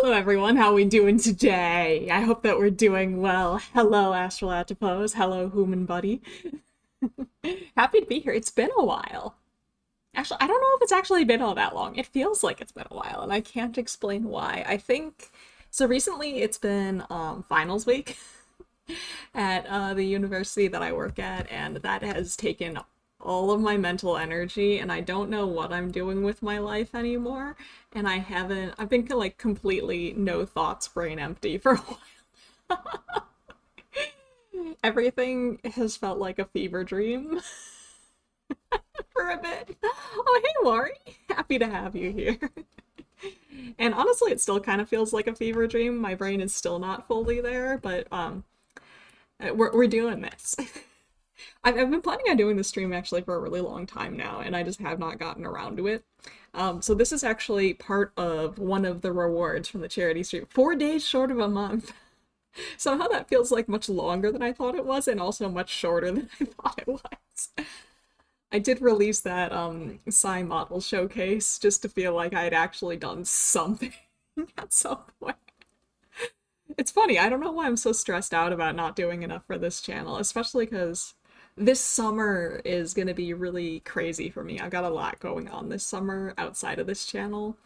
Hello everyone, how are we doing today? I hope that we're doing well. Hello Astrolopithecus, hello human buddy. Happy to be here. It's been a while. Actually, I don't know if it's actually been all that long. It feels like it's been a while, and I can't explain why. I think so recently it's been finals week at the university that I work at, and that has taken all of my mental energy, and I don't know what I'm doing with my life anymore. And I've been like completely no thoughts, brain empty for a while. Everything has felt like a fever dream for a bit. Oh, hey, Lori. Happy to have you here. And honestly, it still kind of feels like a fever dream. My brain is still not fully there, but we're doing this. I've been planning on doing the stream actually for a really long time now, and I just have not gotten around to it. So this is actually part of one of the rewards from the charity stream. 4 days short of a month. Somehow that feels like much longer than I thought it was, and also much shorter than I thought it was. I did release that Psy model showcase just to feel like I had actually done something at some point. It's funny, I don't know why I'm so stressed out about not doing enough for this channel, especially because this summer is going to be really crazy for me. I've got a lot going on this summer outside of this channel,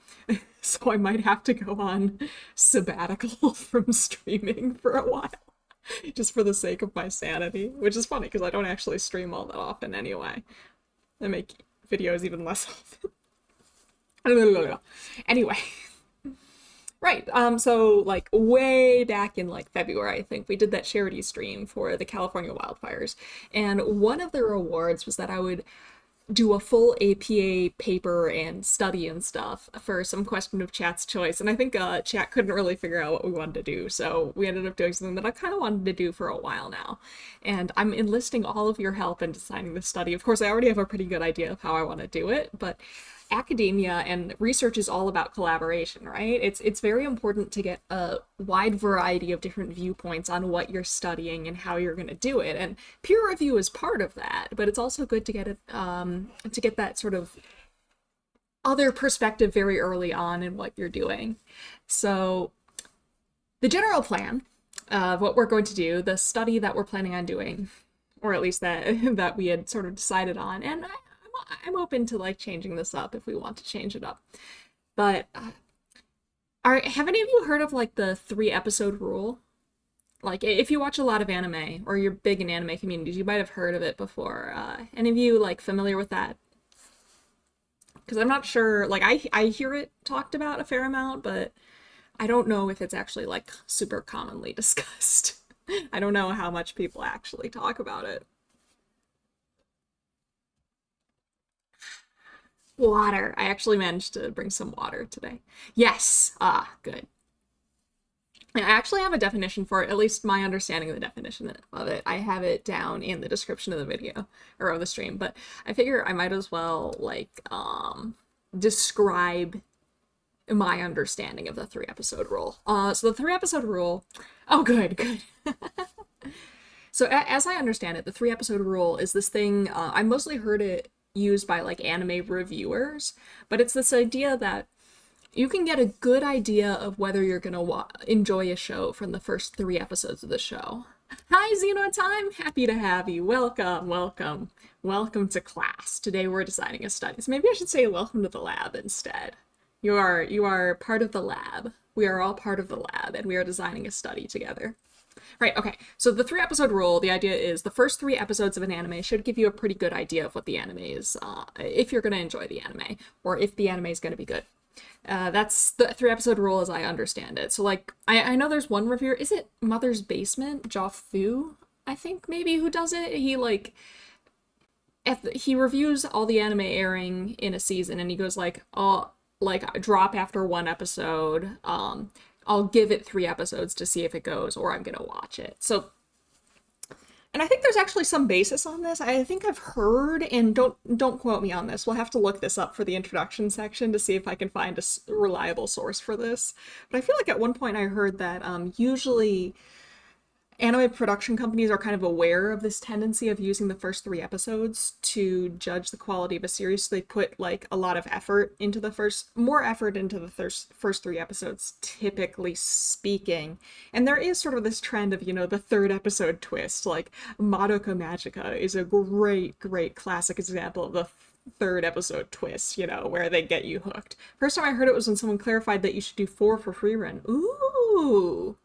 so I might have to go on sabbatical from streaming for a while, just for the sake of my sanity, which is funny because I don't actually stream all that often anyway. I make videos even less often. Anyway. Right, so like way back in like February, I think, we did that charity stream for the California wildfires. And one of the rewards was that I would do a full APA paper and study and stuff for some question of chat's choice. And I think chat couldn't really figure out what we wanted to do. So we ended up doing something that I kind of wanted to do for a while now. And I'm enlisting all of your help in designing the study. Of course, I already have a pretty good idea of how I want to do it, but academia and research is all about collaboration, right? It's very important to get a wide variety of different viewpoints on what you're studying and how you're going to do it. And peer review is part of that, but it's also good to get it to get that sort of other perspective very early on in what you're doing. So the general plan of what we're going to do, the study that we're planning on doing, or at least that we had sort of decided on, and I'm open to like changing this up if we want to change it up. But have any of you heard of like the 3-episode rule? Like if you watch a lot of anime or you're big in anime communities, you might have heard of it before. Any of you like familiar with that? Because I'm not sure, like I hear it talked about a fair amount, but I don't know if it's actually like super commonly discussed. I don't know how much people actually talk about it. Water. I actually managed to bring some water today. Yes. Good. I actually have a definition for it, at least my understanding of the definition of it. I have it down in the description of the video, or of the stream, but I figure I might as well, like, describe my understanding of the 3-episode rule. So the 3-episode rule... Oh, good. So as I understand it, the 3-episode rule is this thing, I mostly heard it used by like anime reviewers, but it's this idea that you can get a good idea of whether you're gonna enjoy a show from the first 3 episodes of the show. Hi Xenotime, happy to have you. Welcome to class. Today we're designing a study. So maybe I should say welcome to the lab instead. You are part of the lab. We are all part of the lab, and we are designing a study together. Right, okay, so the 3-episode rule, the idea is the first 3 episodes of an anime should give you a pretty good idea of what the anime is, if you're going to enjoy the anime, or if the anime is going to be good. That's the 3-episode rule as I understand it. So, like, I know there's one reviewer, is it Mother's Basement? Jofu, I think, maybe, who does it? He, like, he reviews all the anime airing in a season, and he goes, like, drop after 1 episode, I'll give it 3 episodes to see if it goes, or I'm gonna watch it. So, and I think there's actually some basis on this. I think I've heard, and don't quote me on this, we'll have to look this up for the introduction section to see if I can find a reliable source for this. But I feel like at one point I heard that usually anime production companies are kind of aware of this tendency of using the first three episodes to judge the quality of a series. So they put like a lot of effort into more effort into the first three episodes, typically speaking. And there is sort of this trend of, the third episode twist. Like Madoka Magica is a great classic example of the third episode twist, where they get you hooked. First time I heard it was when someone clarified that you should do four for free run. Ooh.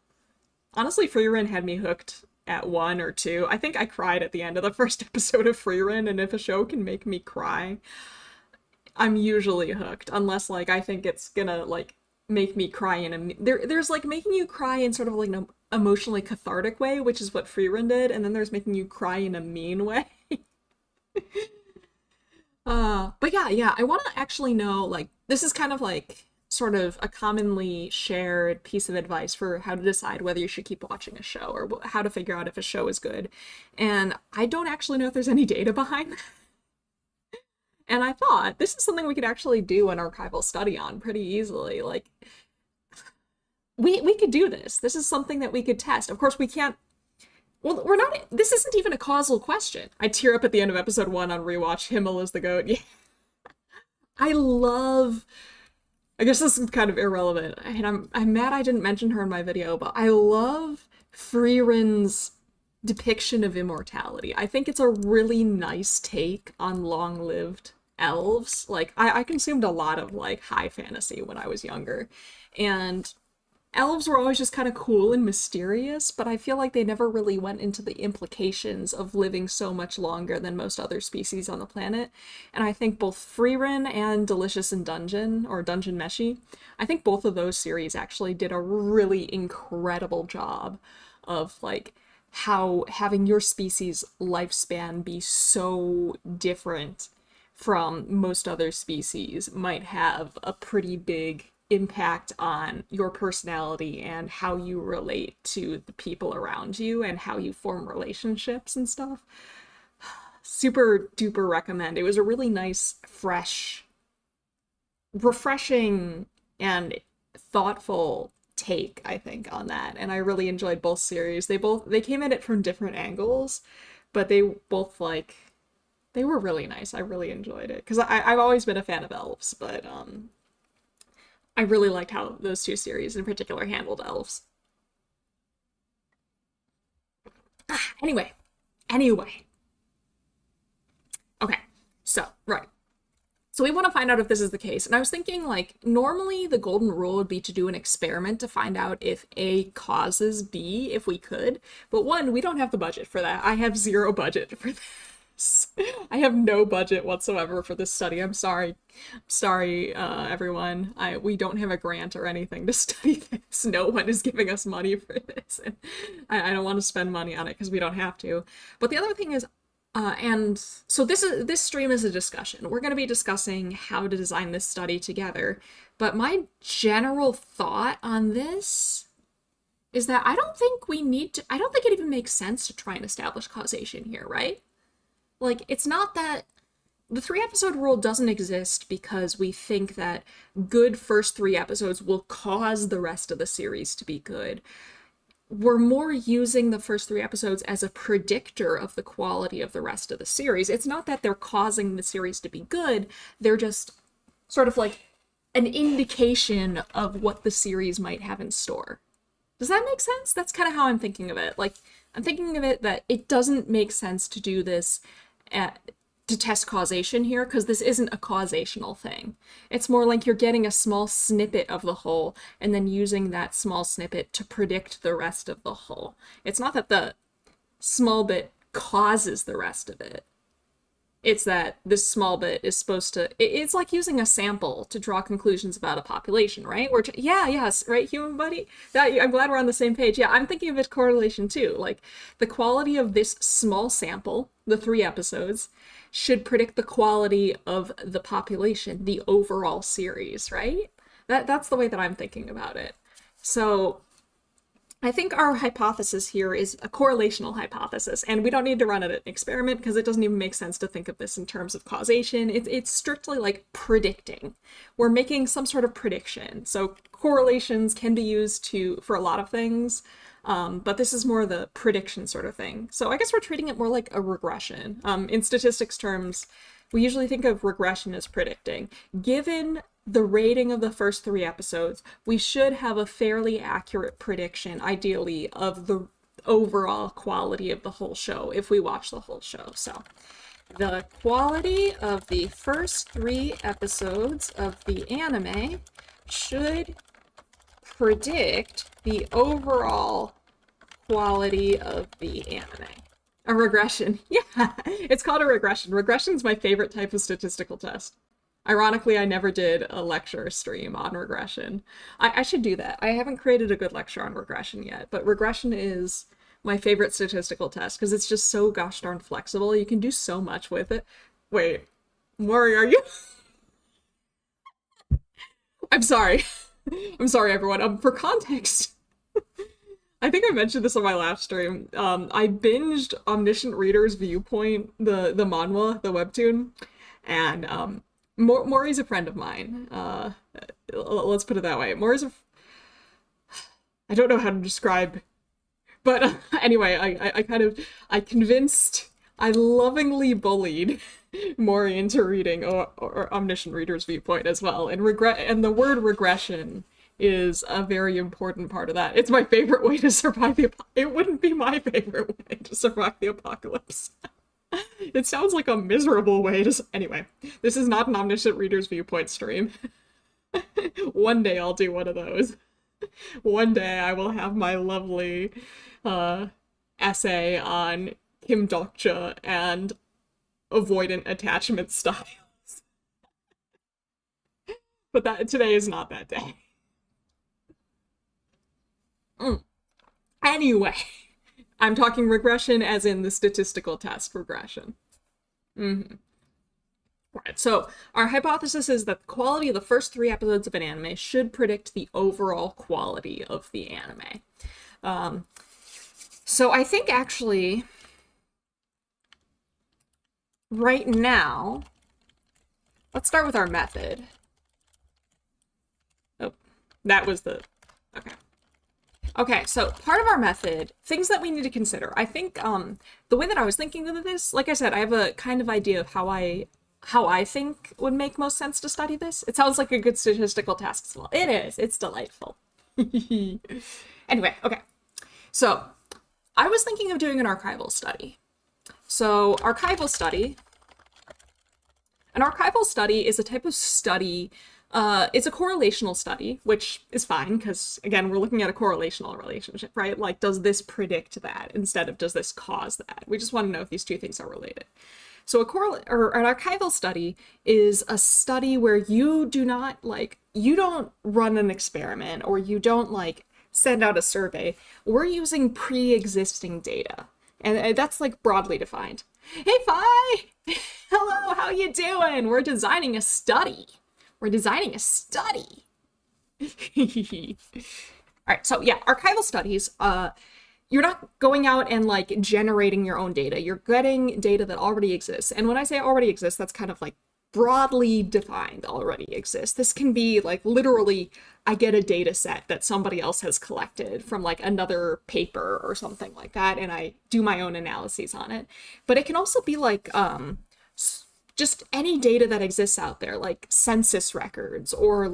Honestly, Freerun had me hooked at one or two. I think I cried at the end of the first episode of Freerun, and if a show can make me cry, I'm usually hooked. Unless, like, I think it's gonna, like, make me cry in a... There's, like, making you cry in sort of, like, an emotionally cathartic way, which is what Freerun did, and then there's making you cry in a mean way. But yeah, I want to actually know, like, this is kind of, like, sort of a commonly shared piece of advice for how to decide whether you should keep watching a show or how to figure out if a show is good. And I don't actually know if there's any data behind that. And I thought this is something we could actually do an archival study on pretty easily. Like, we could do this. This is something that we could test. Of course, we can't. Well, we're not. This isn't even a causal question. I tear up at the end of episode 1 on rewatch. Himmel is the goat. Yeah. I love. I guess this is kind of irrelevant, and I'm mad I didn't mention her in my video, but I love Freerun's depiction of immortality. I think it's a really nice take on long-lived elves. Like, I consumed a lot of, like, high fantasy when I was younger, and elves were always just kind of cool and mysterious, but I feel like they never really went into the implications of living so much longer than most other species on the planet. And I think both Freerun and Delicious in Dungeon, or Dungeon Meshi, I think both of those series actually did a really incredible job of, like, how having your species lifespan be so different from most other species might have a pretty big impact on your personality and how you relate to the people around you and how you form relationships and stuff. Super duper recommend. It was a really nice, fresh, refreshing, and thoughtful take, I think, on that. And I really enjoyed both series. They came at it from different angles, but they both, like, they were really nice. I really enjoyed it. Because I've always been a fan of elves, but I really liked how those two series in particular handled elves. Anyway. Okay, so, right. So we want to find out if this is the case. And I was thinking, like, normally the golden rule would be to do an experiment to find out if A causes B, if we could. But one, we don't have the budget for that. I have zero budget for this. I have no budget whatsoever for this study. I'm sorry. Sorry, everyone. We don't have a grant or anything to study this. No one is giving us money for this. And I don't want to spend money on it because we don't have to. But the other thing is, and so this stream is a discussion. We're going to be discussing how to design this study together. But my general thought on this is that I don't think it even makes sense to try and establish causation here, right? Like, it's not that the 3-episode rule doesn't exist because we think that good first 3 episodes will cause the rest of the series to be good. We're more using the first 3 episodes as a predictor of the quality of the rest of the series. It's not that they're causing the series to be good, they're just sort of like an indication of what the series might have in store. Does that make sense? That's kind of how I'm thinking of it. Like, I'm thinking of it that it doesn't make sense to do this to test causation here, because this isn't a causational thing. It's more like you're getting a small snippet of the whole and then using that small snippet to predict the rest of the whole. It's not that the small bit causes the rest of it. It's that this small bit is supposed to... It's like using a sample to draw conclusions about a population, right? Yes, right, human buddy? I'm glad we're on the same page. Yeah, I'm thinking of it correlation too. Like, the quality of this small sample, the 3 episodes, should predict the quality of the population, the overall series, right? That's the way that I'm thinking about it. So I think our hypothesis here is a correlational hypothesis, and we don't need to run an experiment because it doesn't even make sense to think of this in terms of causation. It's strictly like predicting. We're making some sort of prediction. So correlations can be used for a lot of things, but this is more the prediction sort of thing. So I guess we're treating it more like a regression. In statistics terms, we usually think of regression as predicting. Given the rating of the first 3 episodes, we should have a fairly accurate prediction, ideally, of the overall quality of the whole show if we watch the whole show. So the quality of the first 3 episodes of the anime should predict the overall quality of the anime. A regression. Yeah, it's called a regression. Regression's my favorite type of statistical test. Ironically, I never did a lecture stream on regression. I should do that. I haven't created a good lecture on regression yet, but regression is my favorite statistical test because it's just so gosh darn flexible. You can do so much with it. Wait, Maury, are you? I'm sorry. I'm sorry, everyone. For context, I think I mentioned this on my last stream. I binged Omniscient Reader's Viewpoint, the manhwa, the webtoon, and Maury's a friend of mine. Let's put it that way. I don't know how to describe, but anyway, I convinced, I lovingly bullied Maury into reading or Omniscient Reader's Viewpoint as well. And the word regression is a very important part of that. It's my favorite way to survive it wouldn't be my favorite way to survive the apocalypse. It sounds like a miserable way to... Anyway, this is not an Omniscient Reader's Viewpoint stream. One day I'll do one of those. One day I will have my lovely essay on Kim Dokcha and avoidant attachment styles. But today is not that day. Anyway, I'm talking regression as in the statistical test regression. Right, so our hypothesis is that the quality of the first 3 episodes of an anime should predict the overall quality of the anime. So I think actually, right now, let's start with our method. Oh, that was the... Okay. Okay, so part of our method, things that we need to consider. I think the way that I was thinking of this, like I said, I have a kind of idea of how I think would make most sense to study this. It sounds like a good statistical task as well. It is. It's delightful. Anyway, okay. So I was thinking of doing an archival study. So an archival study is a type of study. It's a correlational study, which is fine because, again, we're looking at a correlational relationship, right? Like, does this predict that instead of does this cause that? We just want to know if these two things are related. So an archival study is a study where you don't run an experiment or you don't send out a survey. We're using pre-existing data, and that's broadly defined. Hey, Fi! Hello, how you doing? We're designing a study. All right, so yeah, archival studies, you're not going out and generating your own data. You're getting data that already exists. And when I say already exists, that's kind of broadly defined already exists. This can be literally, I get a data set that somebody else has collected from another paper or something like that, and I do my own analyses on it. But it can also be just any data that exists out there, like census records or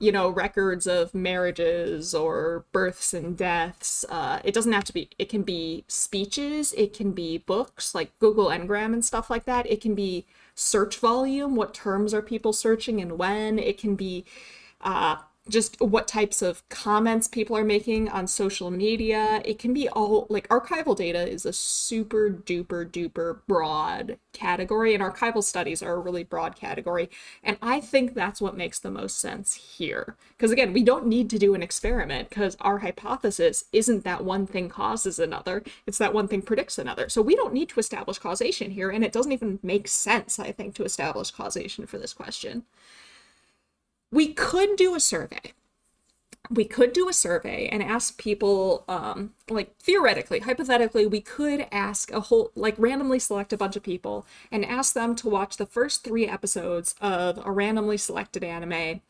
records of marriages or births and deaths. It doesn't have to be, it can be speeches, it can be books like Google Ngram and stuff like that. It can be search volume, what terms are people searching and when. It can be just what types of comments people are making on social media. It can be all archival data is a super duper broad category, and archival studies are a really broad category. And I think that's what makes the most sense here. Because again, we don't need to do an experiment because our hypothesis isn't that one thing causes another, it's that one thing predicts another. So we don't need to establish causation here, and it doesn't even make sense, I think, to establish causation for this question. We could do a survey. we could do a survey and ask people, like theoretically, hypothetically, we could ask a whole, like randomly select a bunch of people and ask them to watch the first 3 episodes of a randomly selected anime,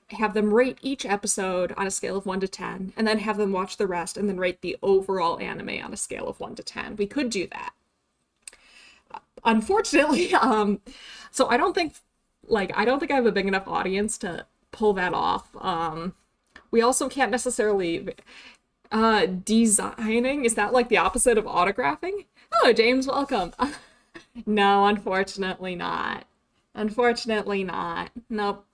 have them rate each episode on a scale of 1 to 10, and then have them watch the rest and then rate the overall anime on a scale of 1 to 10. We could do that. Unfortunately, so I don't think I have a big enough audience to pull that off. We also can't necessarily designing, is that like the opposite of autographing? Hello, James, welcome. No, unfortunately not. Unfortunately not. Nope.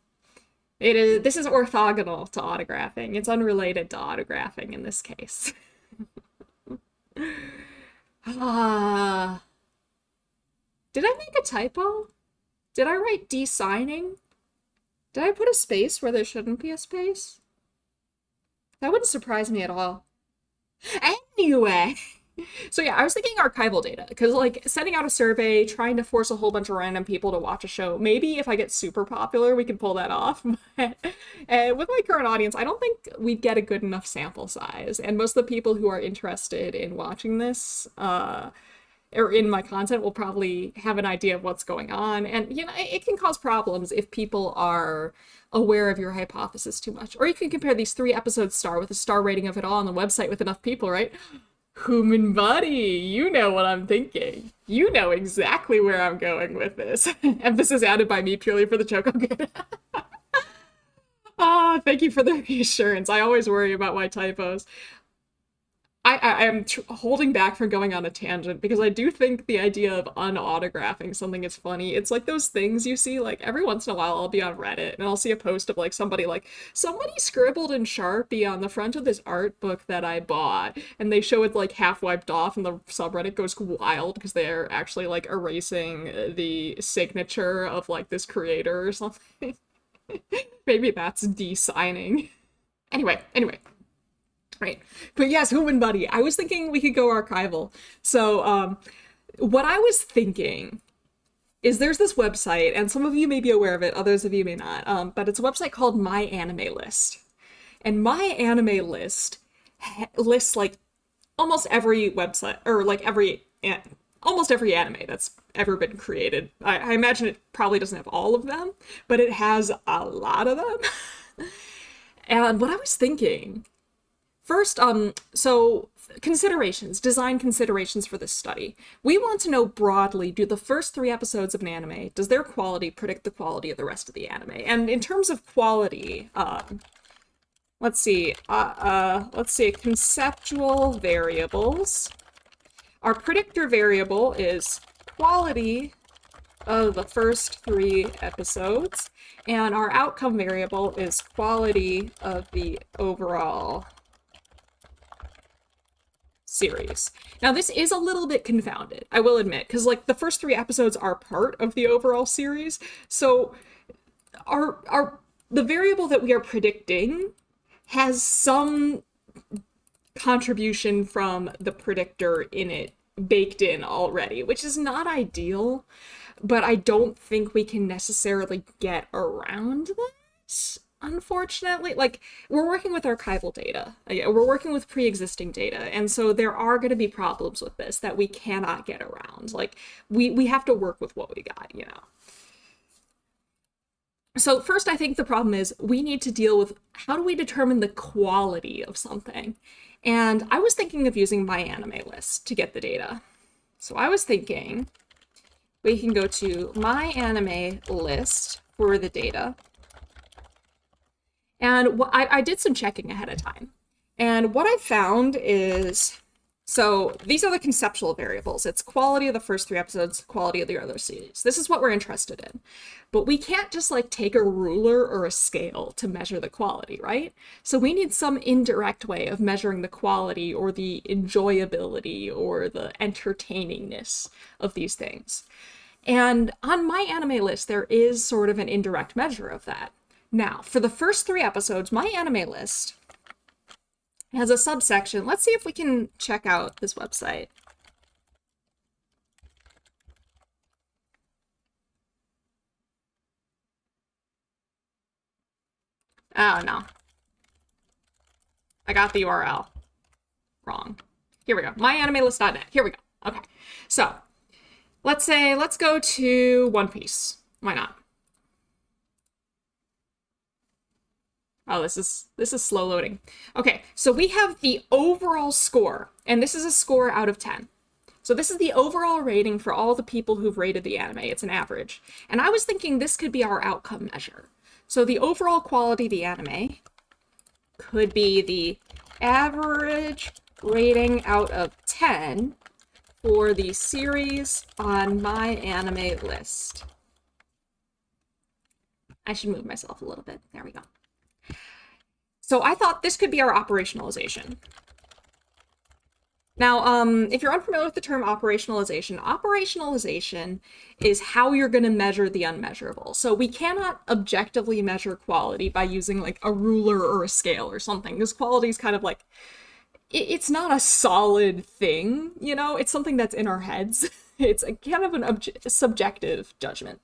This is orthogonal to autographing. It's unrelated to autographing in this case. Ah, did I make a typo? Did I write designing? Did I put a space where there shouldn't be a space? That wouldn't surprise me at all. Anyway, so yeah, I was thinking archival data because like sending out a survey, trying to force a whole bunch of random people to watch a show. Maybe if I get super popular, we can pull that off. But with my current audience, I don't think we'd get a good enough sample size. And most of the people who are interested in watching this, or in my content, will probably have an idea of what's going on. And you know, it can cause problems if people are aware of your hypothesis too much. Or you can compare these 3 episodes star with a star rating of it all on the website with enough people, right? Human body, you know what I'm thinking. You know exactly where I'm going with this. Emphasis added by me purely for the joke. Okay. Ah, thank you for the reassurance. I always worry about my typos. I am holding back from going on a tangent because I do think the idea of unautographying something is funny. It's like those things you see, like every once in a while I'll be on Reddit and I'll see a post of like somebody scribbled in Sharpie on the front of this art book that I bought, and they show it like half wiped off and the subreddit goes wild because they're actually like erasing the signature of like this creator or something. Maybe that's de-signing. Anyway. Right. But yes, Human Buddy. I was thinking we could go archival. So, what I was thinking is there's this website, and some of you may be aware of it, others of you may not, but it's a website called My Anime List. And My Anime List lists like almost every website, or like almost every anime that's ever been created. I imagine it probably doesn't have all of them, but it has a lot of them. And what I was thinking first, so design considerations for this study. We want to know broadly, do the first 3 episodes of an anime, does their quality predict the quality of the rest of the anime? And in terms of quality, let's see, conceptual variables. Our predictor variable is quality of the first 3 episodes, and our outcome variable is quality of the overall series. Now this is a little bit confounded, I will admit, because like the first 3 episodes are part of the overall series. So the variable that we are predicting has some contribution from the predictor in it baked in already, which is not ideal, but I don't think we can necessarily get around that. Unfortunately, like, we're working with archival data. We're working with pre-existing data, and so there are going to be problems with this that we cannot get around. Like, we have to work with what we got, you know. So first, I think the problem is we need to deal with how do we determine the quality of something? And I was thinking of using My Anime List to get the data. So I was thinking we can go to My Anime List for the data. And I did some checking ahead of time. And what I found is, so these are the conceptual variables. It's quality of the first 3 episodes, quality of the other series. This is what we're interested in. But we can't just like take a ruler or a scale to measure the quality, right? So we need some indirect way of measuring the quality or the enjoyability or the entertainingness of these things. And on My Anime List, there is sort of an indirect measure of that. Now, for the first 3 episodes, My Anime List has a subsection. Let's see if we can check out this website. Oh, no. I got the URL wrong. Here we go. myanimelist.net. Here we go. Okay. So let's go to One Piece. Why not? Oh, this is slow loading. Okay, so we have the overall score, and this is a score out of 10. So this is the overall rating for all the people who've rated the anime. It's an average. And I was thinking this could be our outcome measure. So the overall quality of the anime could be the average rating out of 10 for the series on my anime list. I should move myself a little bit. There we go. So I thought this could be our operationalization. Now, if you're unfamiliar with the term operationalization is how you're going to measure the unmeasurable. So we cannot objectively measure quality by using like a ruler or a scale or something, because quality is kind of like, it's not a solid thing, you know? It's something that's in our heads. It's a kind of a subjective judgment.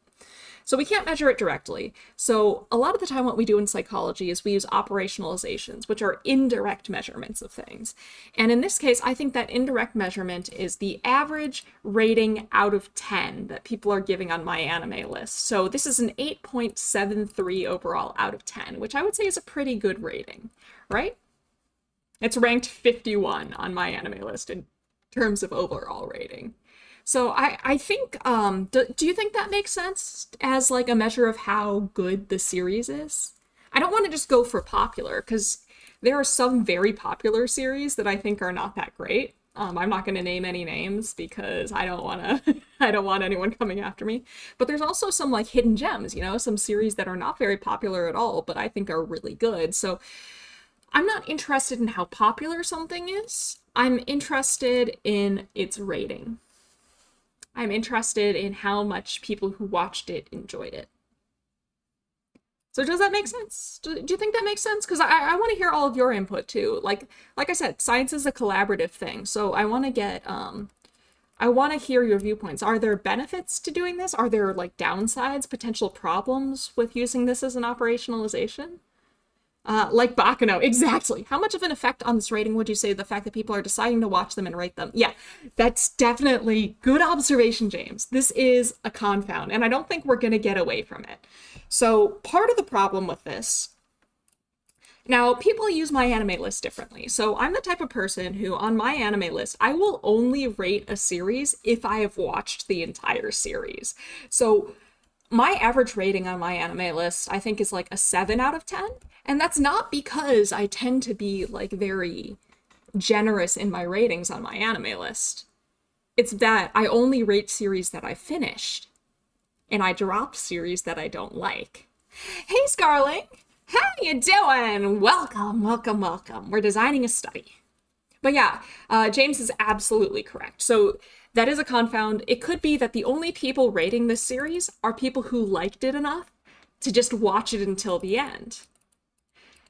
So we can't measure it directly. So a lot of the time what we do in psychology is we use operationalizations, which are indirect measurements of things. And in this case, I think that indirect measurement is the average rating out of 10 that people are giving on my anime list. So this is an 8.73 overall out of 10, which I would say is a pretty good rating, right? It's ranked 51 on my anime list in terms of overall rating. So I think, do you think that makes sense as like a measure of how good the series is? I don't want to just go for popular, because there are some very popular series that I think are not that great. I'm not going to name any names because I don't want to, I don't want anyone coming after me. But there's also some like hidden gems, you know, some series that are not very popular at all, but I think are really good. So I'm not interested in how popular something is. I'm interested in its rating. I'm interested in how much people who watched it enjoyed it. So does that make sense? Do you think that makes sense? Because I want to hear all of your input too. Like I said, science is a collaborative thing. So I want to get, I want to hear your viewpoints. Are there benefits to doing this? Are there like downsides, potential problems with using this as an operationalization? Like Baccano, exactly. How much of an effect on this rating would you say the fact that people are deciding to watch them and rate them? Yeah, that's definitely good observation, James. This is a confound, and I don't think we're going to get away from it. So part of the problem with this, now people use my anime list differently. So I'm the type of person who on my anime list, I will only rate a series if I have watched the entire series. So my average rating on my anime list, I think, is like a 7 out of 10. And that's not because I tend to be like very generous in my ratings on my anime list. It's that I only rate series that I finished, and I drop series that I don't like. Hey, Scarling! How you doing? Welcome, welcome, welcome. We're designing a study. But yeah, James is absolutely correct. So that is a confound. It could be that the only people rating this series are people who liked it enough to just watch it until the end.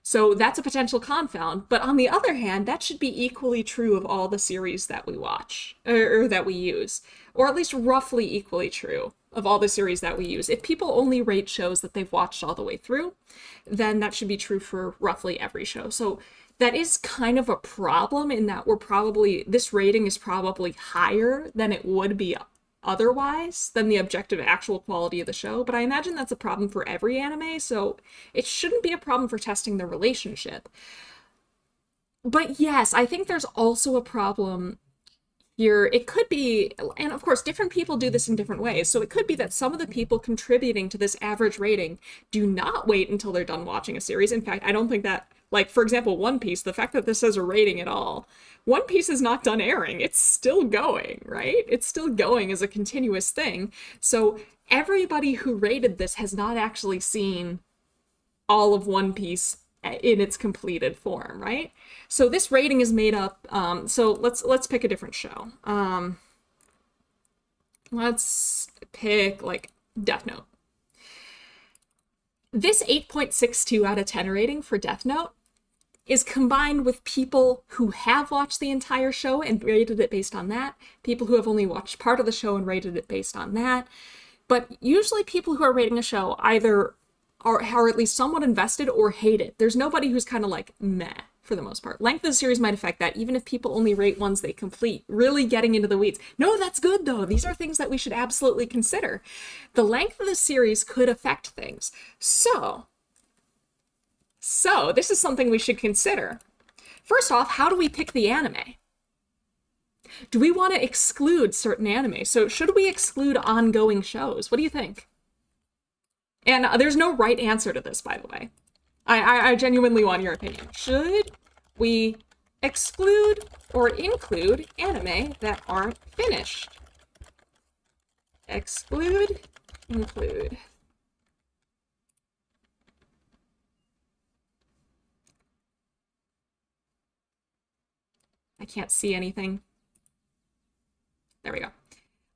So that's a potential confound. But on the other hand, that should be equally true of all the series that we watch, or that we use, or at least roughly equally true of all the series that we use. If people only rate shows that they've watched all the way through, then that should be true for roughly every show. So that is kind of a problem in that this rating is probably higher than it would be otherwise than the objective actual quality of the show, but I imagine that's a problem for every anime, so it shouldn't be a problem for testing the relationship. But yes, I think there's also a problem here. It could be, and of course different people do this in different ways, so it could be that some of the people contributing to this average rating do not wait until they're done watching a series. In fact, I don't think that, like, for example, One Piece, the fact that this has a rating at all, One Piece is not done airing. It's still going, right? It's still going as a continuous thing. So everybody who rated this has not actually seen all of One Piece in its completed form, right? So this rating is made up, so let's pick a different show. Let's pick, like, Death Note. This 8.62 out of 10 rating for Death Note is combined with people who have watched the entire show and rated it based on that, people who have only watched part of the show and rated it based on that. But usually people who are rating a show either are at least somewhat invested or hate it. There's nobody who's kind of like, meh. for the most part. Length of the series might affect that, even if people only rate ones they complete. Really getting into the weeds. No, that's good though. These are things that we should absolutely consider. The length of the series could affect things. So this is something we should consider. First off, how do we pick the anime? Do we want to exclude certain anime? So should we exclude ongoing shows? What do you think? And there's no right answer to this, by the way. I genuinely want your opinion. Should we exclude or include anime that aren't finished? Exclude, include. I can't see anything. There we go.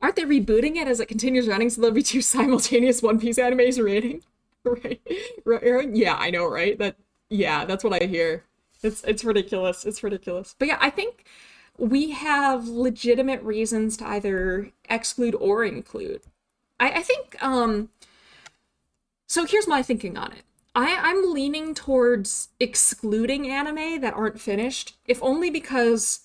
Aren't they rebooting it as it continues running so there'll be 2 simultaneous One Piece animes rating? Right, Aaron? Yeah, I know, right? That's what I hear. It's ridiculous. It's ridiculous. But yeah, I think we have legitimate reasons to either exclude or include. I think, so here's my thinking on it. I'm leaning towards excluding anime that aren't finished, if only because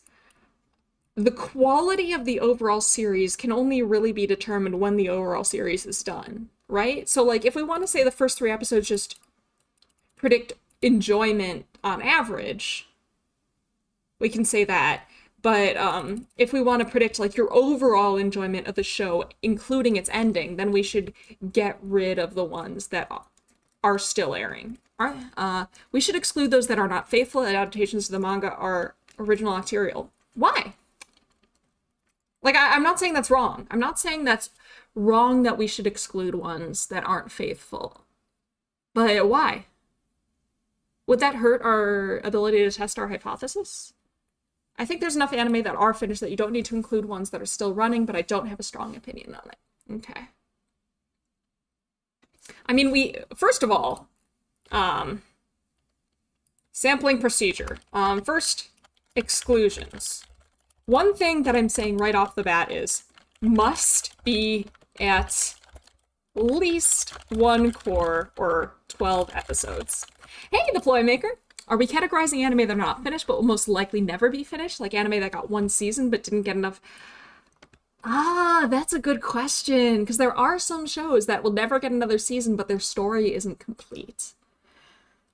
the quality of the overall series can only really be determined when the overall series is done, right? So like if we want to say the first 3 episodes just predict enjoyment on average, we can say that. But if we want to predict like your overall enjoyment of the show, including its ending, then we should get rid of the ones that are still airing. We should exclude those that are not faithful adaptations to the manga or original material. Why? Like, I'm not saying that's wrong. I'm not saying that's wrong that we should exclude ones that aren't faithful. But why? Would that hurt our ability to test our hypothesis? I think there's enough anime that are finished that you don't need to include ones that are still running, but I don't have a strong opinion on it. Okay. I mean, first of all, sampling procedure. First, exclusions. One thing that I'm saying right off the bat is must be at least 1 core or 12 episodes. Hey, Deploy Maker! Are we categorizing anime that are not finished but will most likely never be finished? Like anime that got 1 season but didn't get enough... that's a good question, because there are some shows that will never get another season but their story isn't complete.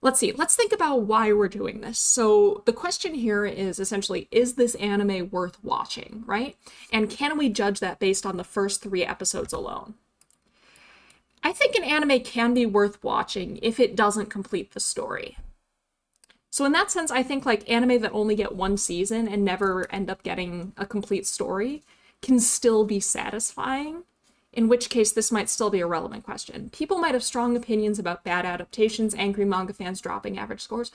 Let's see, let's think about why we're doing this. So the question here is essentially, is this anime worth watching, right? And can we judge that based on the first 3 episodes alone? I think an anime can be worth watching if it doesn't complete the story. So in that sense, I think like anime that only get 1 season and never end up getting a complete story can still be satisfying, in which case this might still be a relevant question. People might have strong opinions about bad adaptations, angry manga fans dropping average scores.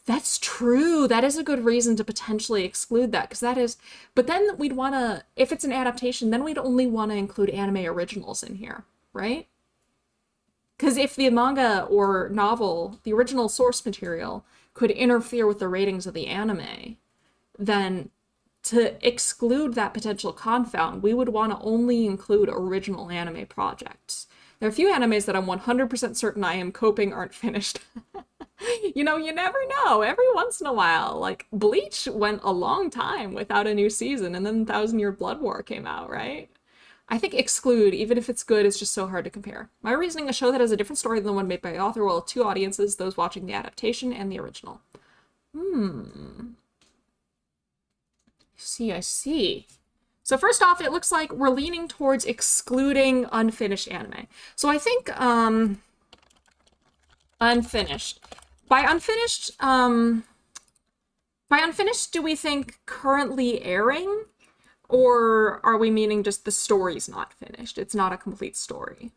That's true. That is a good reason to potentially exclude that, because that is... But then we'd want to... If it's an adaptation, then we'd only want to include anime originals in here, right? Because if the manga or novel, the original source material, could interfere with the ratings of the anime, then to exclude that potential confound, we would want to only include original anime projects. There are a few animes that I'm 100% certain I am coping aren't finished. You know, you never know. Every once in a while, like Bleach went a long time without a new season, and then 1000-Year Blood War came out, right? I think exclude, even if it's good, is just so hard to compare. My reasoning, a show that has a different story than the one made by the author will have 2 audiences, those watching the adaptation and the original. I see. So first off, it looks like we're leaning towards excluding unfinished anime. So I think, unfinished. By unfinished, do we think currently airing? Or are we meaning just the story's not finished? It's not a complete story.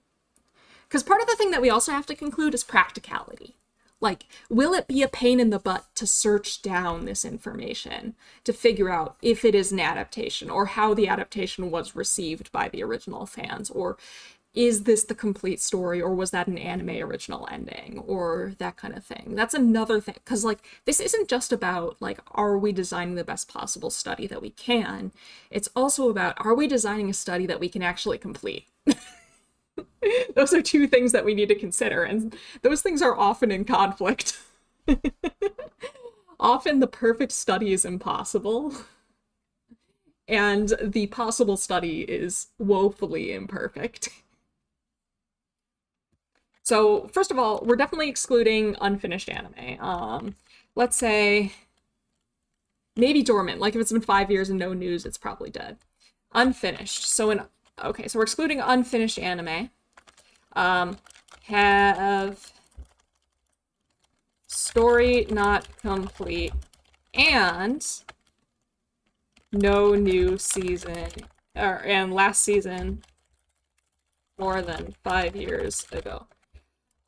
Because part of the thing that we also have to conclude is practicality. Like, will it be a pain in the butt to search down this information to figure out if it is an adaptation or how the adaptation was received by the original fans? Or is this the complete story, or was that an anime original ending, or that kind of thing? That's another thing, because like this isn't just about like, are we designing the best possible study that we can? It's also about, are we designing a study that we can actually complete? Those are 2 things that we need to consider, and those things are often in conflict. Often the perfect study is impossible, and the possible study is woefully imperfect. So, first of all, we're definitely excluding unfinished anime. Let's say maybe dormant. Like if it's been 5 years and no news, it's probably dead. Unfinished. Okay, so we're excluding unfinished anime. Have story not complete and no new season, and last season more than 5 years ago.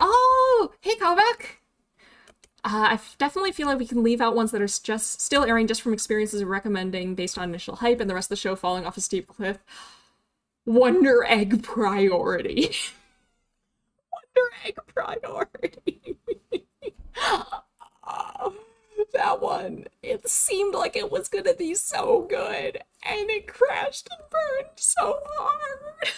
Oh, hey, callback. I definitely feel like we can leave out ones that are just still airing just from experiences of recommending based on initial hype and the rest of the show falling off a steep cliff. Wonder Egg Priority. Wonder Egg Priority. That one, it seemed like it was gonna be so good, and it crashed and burned so hard.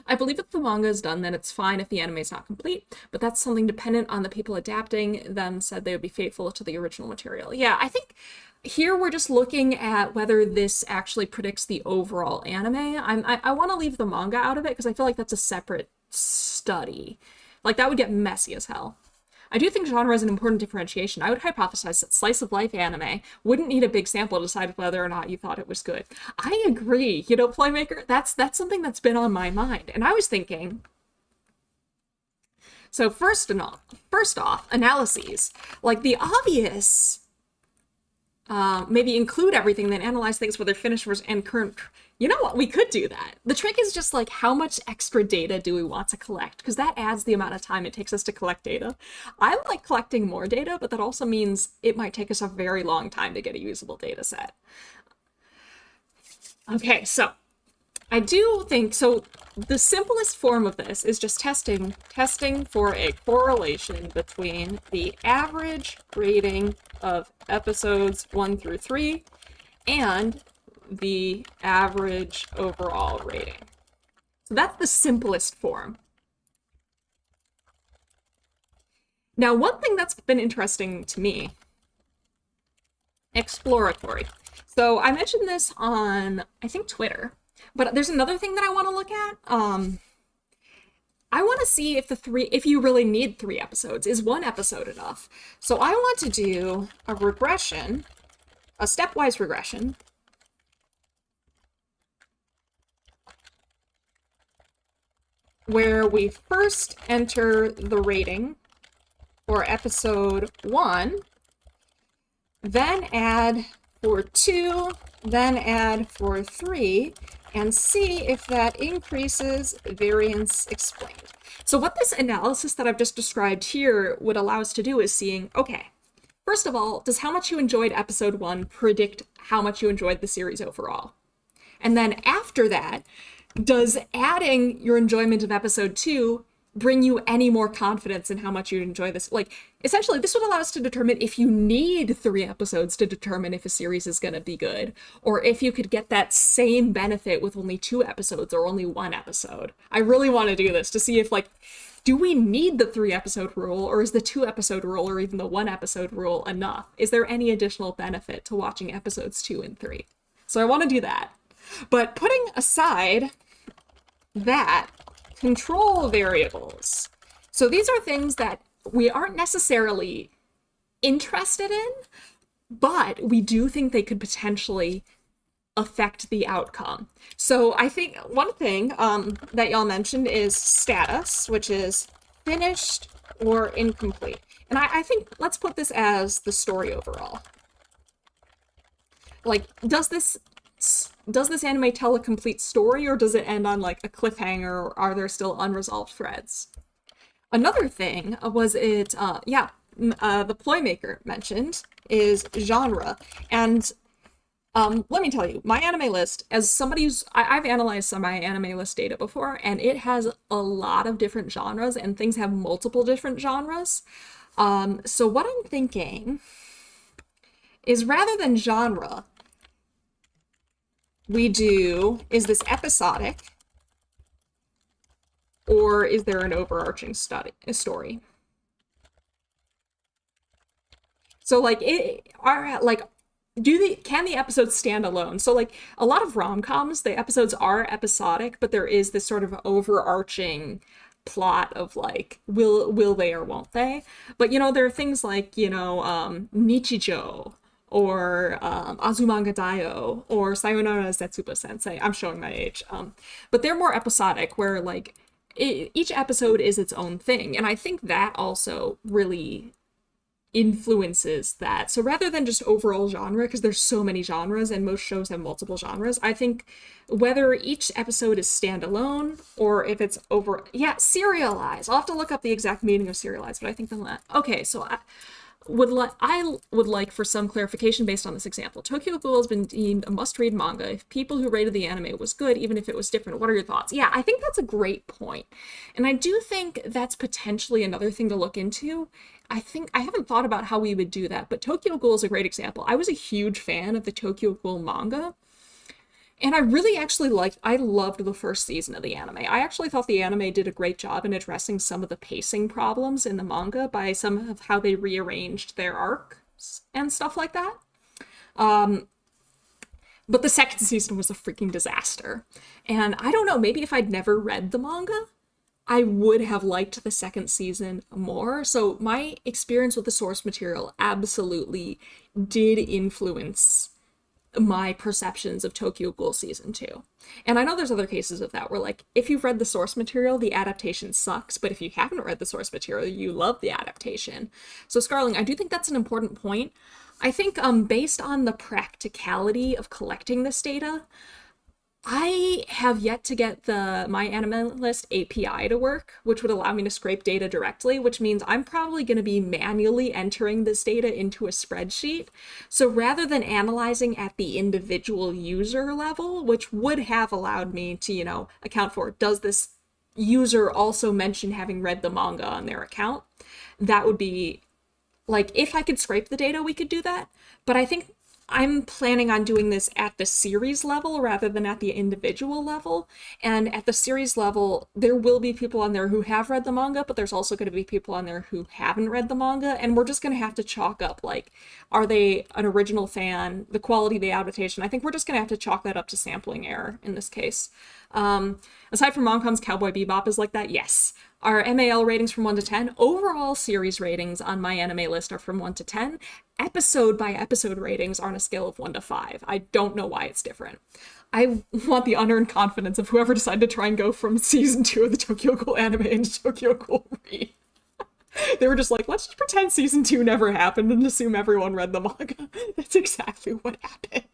I believe if the manga is done, then it's fine if the anime is not complete, but that's something dependent on the people adapting them said they would be faithful to the original material. Yeah, I think here we're just looking at whether this actually predicts the overall anime. I want to leave the manga out of it because I feel like that's a separate study. Like, that would get messy as hell. I do think genre is an important differentiation. I would hypothesize that slice of life anime wouldn't need a big sample to decide whether or not you thought it was good. I agree. You know, Playmaker, that's something that's been on my mind. And I was thinking, so first off, analyses. Like the obvious, maybe include everything, then analyze things for their finished and current. You know what? We could do that. The trick is just like, how much extra data do we want to collect? Because that adds the amount of time it takes us to collect data. I like collecting more data, but that also means it might take us a very long time to get a usable data set. Okay, so I do think, so the simplest form of this is just testing for a correlation between the average rating of episodes 1 through 3 and the average overall rating. So that's the simplest form. Now, one thing that's been interesting to me, exploratory. So I mentioned this on, I think, Twitter, but there's another thing that I want to look at. I want to see if you really need 3 episodes. Is 1 episode enough? So I want to do a regression, a stepwise regression, where we first enter the rating for episode 1, then add for 2, then add for 3, and see if that increases variance explained. So what this analysis that I've just described here would allow us to do is seeing, okay, first of all, does how much you enjoyed episode 1 predict how much you enjoyed the series overall? And then after that, does adding your enjoyment of episode 2 bring you any more confidence in how much you enjoy this? Like, essentially, this would allow us to determine if you need 3 episodes to determine if a series is going to be good, or if you could get that same benefit with only 2 episodes or only 1 episode. I really want to do this to see if, like, do we need the 3 episode rule, or is the 2 episode rule, or even the 1 episode rule enough? Is there any additional benefit to watching episodes 2 and 3? So I want to do that. But putting aside that, control variables. So these are things that we aren't necessarily interested in, but we do think they could potentially affect the outcome. So I think one thing that y'all mentioned is status, which is finished or incomplete. And I think let's put this as the story overall. Like, does this anime tell a complete story, or does it end on like a cliffhanger, or are there still unresolved threads? Another thing was the Ploymaker mentioned is genre. And let me tell you, my anime list, as somebody I've analyzed some of my anime list data before, and it has a lot of different genres, and things have multiple different genres. So what I'm thinking is, rather than genre, we do, is this episodic, or is there an overarching story? So like it are like can the episodes stand alone? So like a lot of rom-coms, the episodes are episodic, but there is this sort of overarching plot of like will they or won't they? But there are things like, Nichijou or Azumanga Daioh or Sayonara Zetsuba Sensei. I'm showing my age. But they're more episodic where like each episode is its own thing. And I think that also really influences that. So rather than just overall genre, because there's so many genres and most shows have multiple genres, I think whether each episode is standalone or if it's serialized. I'll have to look up the exact meaning of serialized, but I think okay, so I would like for some clarification based on this example. Tokyo Ghoul has been deemed a must-read manga. If people who rated the anime was good, even if it was different, what are your thoughts? Yeah, I think that's a great point. And I do think that's potentially another thing to look into. I haven't thought about how we would do that, but Tokyo Ghoul is a great example. I was a huge fan of the Tokyo Ghoul manga. And I really actually I loved the first season of the anime. I actually thought the anime did a great job in addressing some of the pacing problems in the manga by some of how they rearranged their arcs and stuff like that. But the second season was a freaking disaster. And I don't know, maybe if I'd never read the manga, I would have liked the second season more. So my experience with the source material absolutely did influence my perceptions of Tokyo Ghoul season 2. And I know there's other cases of that where like if you've read the source material, the adaptation sucks, but if you haven't read the source material, you love the adaptation. So Scarling, I do think that's an important point. I think based on the practicality of collecting this data, I have yet to get the My Anime List API to work, which would allow me to scrape data directly, which means I'm probably going to be manually entering this data into a spreadsheet. So rather than analyzing at the individual user level, which would have allowed me to, account for, does this user also mention having read the manga on their account? That would be, like, if I could scrape the data, we could do that. But I think I'm planning on doing this at the series level rather than at the individual level. And at the series level, there will be people on there who have read the manga, but there's also going to be people on there who haven't read the manga. And we're just going to have to chalk up, like, are they an original fan, the quality of the adaptation? I think we're just going to have to chalk that up to sampling error in this case. Aside from rom-coms, Cowboy Bebop is like that, yes. Our MAL ratings from 1 to 10. Overall series ratings on My Anime List are from 1 to 10. Episode by episode ratings are on a scale of 1 to 5. I don't know why it's different. I want the unearned confidence of whoever decided to try and go from season 2 of the Tokyo Ghoul anime into Tokyo Ghoul Re. They were just like, let's just pretend season 2 never happened and assume everyone read the manga. That's exactly what happened.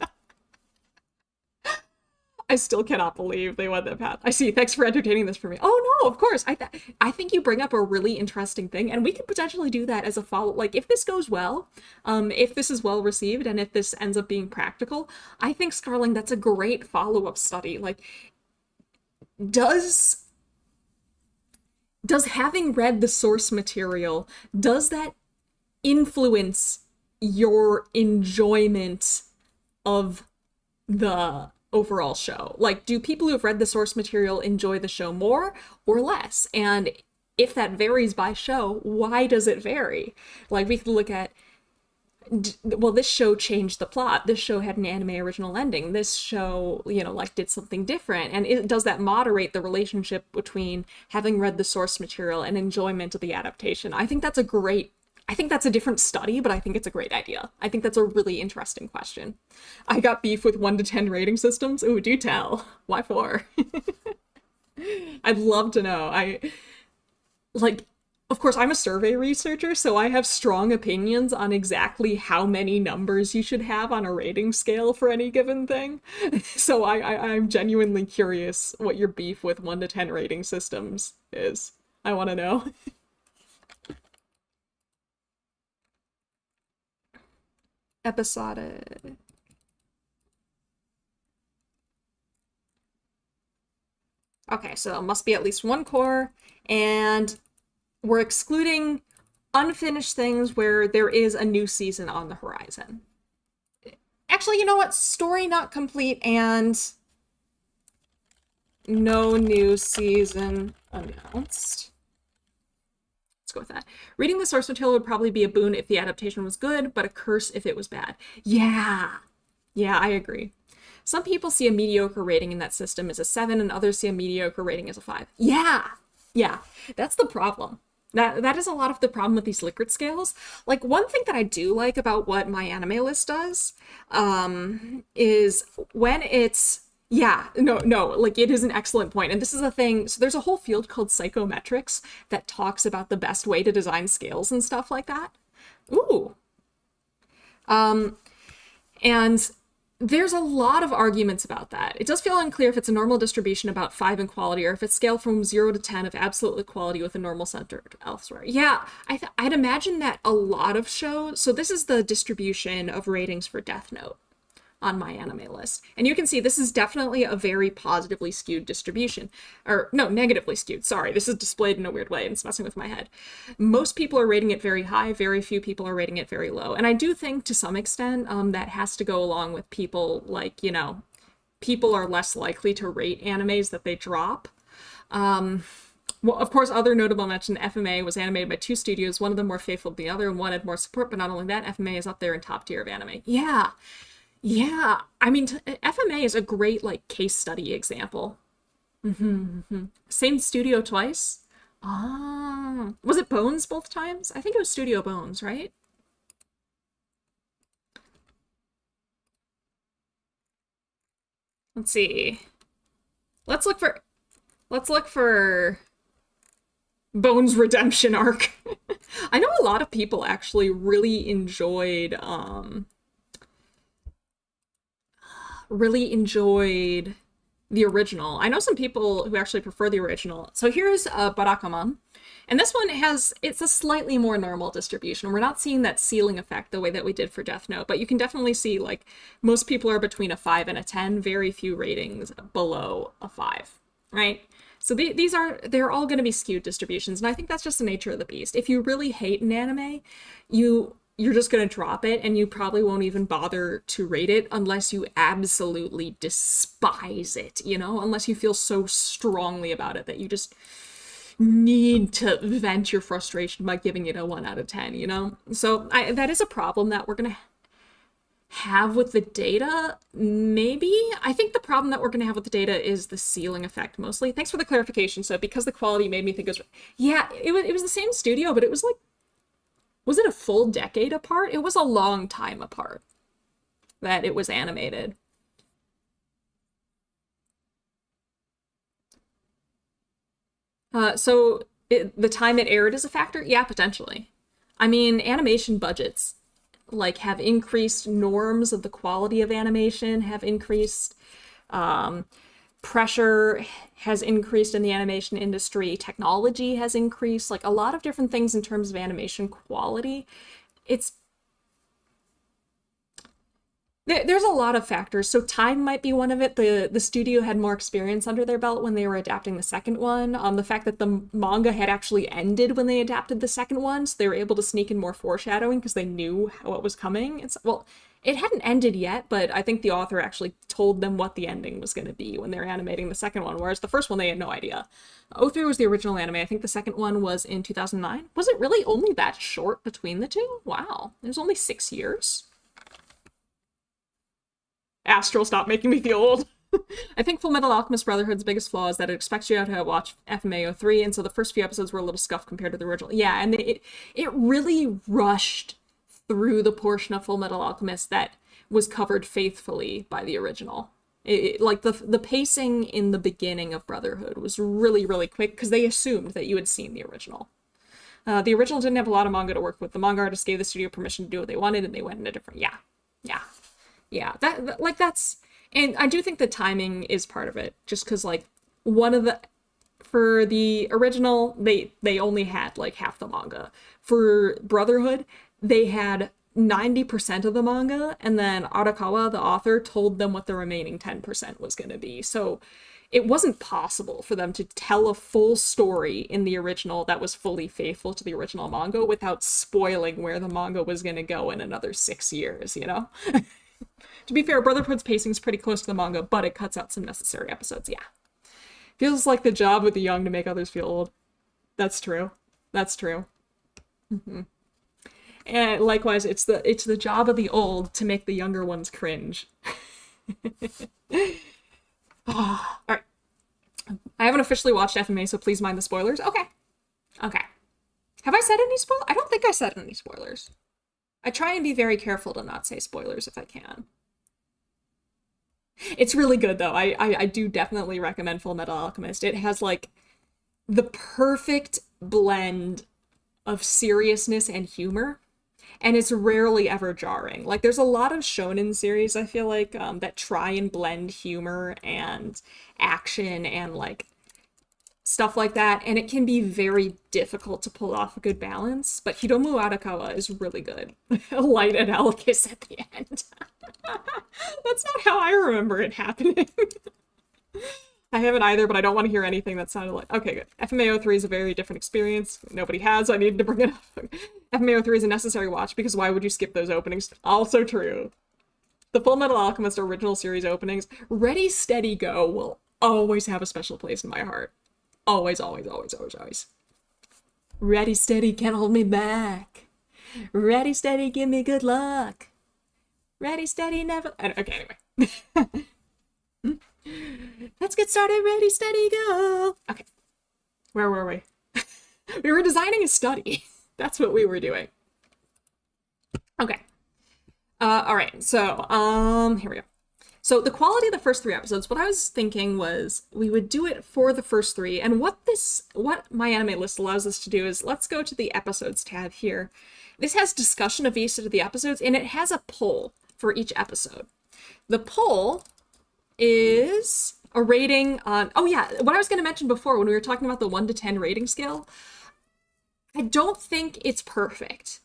I still cannot believe they went that path. I see. Thanks for entertaining this for me. Oh no, of course. I think you bring up a really interesting thing, and we could potentially do that as a follow. Like if this goes well, if this is well received, and if this ends up being practical, I think Scarling, that's a great follow-up study. Like, does having read the source material, does that influence your enjoyment of the overall show? Like, do people who have read the source material enjoy the show more or less? And if that varies by show, why does it vary? Like, we could look at, well, this show changed the plot. This show had an anime original ending. This show, like did something different. And does that moderate the relationship between having read the source material and enjoyment of the adaptation? I think that's a different study, but I think it's a great idea. I think that's a really interesting question. I got beef with 1 to 10 rating systems. Ooh, do tell. Why for? I'd love to know. Of course, I'm a survey researcher, so I have strong opinions on exactly how many numbers you should have on a rating scale for any given thing. So I'm genuinely curious what your beef with 1 to 10 rating systems is. I want to know. Episodic. Okay, so it must be at least one core, and we're excluding unfinished things where there is a new season on the horizon. Actually, you know what? Story not complete and no new season announced. Let's go with that. Reading the source material would probably be a boon if the adaptation was good, but a curse if it was bad. Yeah. Yeah, I agree. Some people see a mediocre rating in that system as a 7, and others see a mediocre rating as a 5. Yeah. Yeah. That's the problem. That is a lot of the problem with these Likert scales. Like, one thing that I do like about what my anime list does, is when it's, yeah, no, like, it is an excellent point. And this is a thing, so there's a whole field called psychometrics that talks about the best way to design scales and stuff like that. Ooh. And there's a lot of arguments about that. It does feel unclear if it's a normal distribution about 5 in quality, or if it's scaled from 0 to 10 of absolute equality with a normal centered elsewhere. Yeah, I'd imagine that a lot of shows, so this is the distribution of ratings for Death Note on my anime list. And you can see this is definitely a very positively skewed distribution. Or, no, negatively skewed. Sorry, this is displayed in a weird way and it's messing with my head. Most people are rating it very high, very few people are rating it very low. And I do think, to some extent, that has to go along with people, like, you know, people are less likely to rate animes that they drop. Well, of course, other notable mention, FMA was animated by 2 studios, one of them more faithful than the other, and one had more support, but not only that, FMA is up there in top tier of anime. Yeah. Yeah, I mean, FMA is a great, like, case study example. Same studio twice? Ah, was it Bones both times? I think it was Studio Bones, right? Let's see. Let's look for Bones Redemption arc. I know a lot of people actually really enjoyed the original. I know some people who actually prefer the original. So here's Barakamon. And this one it's a slightly more normal distribution. We're not seeing that ceiling effect the way that we did for Death Note, but you can definitely see, like, most people are between a 5 and a 10, very few ratings below a 5, right? So they're all going to be skewed distributions, and I think that's just the nature of the beast. If you really hate an anime, you're just going to drop it, and you probably won't even bother to rate it unless you absolutely despise it, you know? Unless you feel so strongly about it that you just need to vent your frustration by giving it a 1 out of 10, you know? So that is a problem that we're going to have with the data, maybe? I think the problem that we're going to have with the data is the ceiling effect, mostly. Thanks for the clarification. So because the quality made me think it was... Yeah, it was the same studio, but it was like... Was it a full decade apart? It was a long time apart that it was animated. The time it aired is a factor? Yeah, potentially. I mean, animation budgets, like, have increased, norms of the quality of animation have increased, pressure has increased in the animation industry, technology has increased, like, a lot of different things in terms of animation quality. There's a lot of factors. So time might be one of it. The studio had more experience under their belt when they were adapting the second one. The fact that the manga had actually ended when they adapted the second one, so they were able to sneak in more foreshadowing because they knew what was coming. Well, it hadn't ended yet, but I think the author actually told them what the ending was going to be when they were animating the second one, whereas the first one they had no idea. '03 was the original anime. I think the second one was in 2009. Was it really only that short between the two? Wow, there's only 6 years. Astral, stop making me feel old. I think Fullmetal Alchemist Brotherhood's biggest flaw is that it expects you to watch FMA 03, and so the first few episodes were a little scuffed compared to the original. Yeah, and it really rushed through the portion of Fullmetal Alchemist that was covered faithfully by the original. Like, the pacing in the beginning of Brotherhood was really, really quick because they assumed that you had seen the original. The original didn't have a lot of manga to work with. The manga artists gave the studio permission to do what they wanted, and they went in a different... Yeah, that's... And I do think the timing is part of it, just because, like, for the original, they only had, like, half the manga. For Brotherhood, they had 90% of the manga, and then Arakawa, the author, told them what the remaining 10% was going to be. So it wasn't possible for them to tell a full story in the original that was fully faithful to the original manga without spoiling where the manga was going to go in another 6 years, you know? To be fair, Brotherhood's pacing is pretty close to the manga, but it cuts out some necessary episodes, yeah. Feels like the job with the young to make others feel old. That's true. That's true. Mhm. And likewise, it's the job of the old to make the younger ones cringe. All right. I haven't officially watched FMA, so please mind the spoilers. Okay. Okay. Have I said any spoil? I don't think I said any spoilers. I try and be very careful to not say spoilers if I can. It's really good though. I do definitely recommend Full Metal Alchemist. It has like the perfect blend of seriousness and humor, and it's rarely ever jarring. Like there's a lot of shonen series I feel like that try and blend humor and action and like stuff like that, and it can be very difficult to pull off a good balance. But Hiromu Arakawa is really good. Light and Alicus at the end. That's not how I remember it happening. I haven't either, but I don't want to hear anything that sounded like... Okay, good. FMAO3 is a very different experience. Nobody has, so I needed to bring it up. FMAO3 is a necessary watch because why would you skip those openings? Also true. The Full Metal Alchemist original series openings, Ready, Steady, Go will always have a special place in my heart. Always, always, always, always, always. Ready, steady, can't hold me back. Ready, steady, give me good luck. Ready, steady, never... Okay, anyway. Let's get started. Ready, steady, go. Okay. Where were we? We were designing a study. That's what we were doing. Okay. All right. So, here we go. So the quality of the first 3 episodes, what I was thinking was we would do it for the first 3. And what my anime list allows us to do is let's go to the episodes tab here. This has discussion of each of the episodes, and it has a poll for each episode. The poll is a rating on, oh yeah, what I was going to mention before when we were talking about the 1 to 10 rating scale, I don't think it's perfect.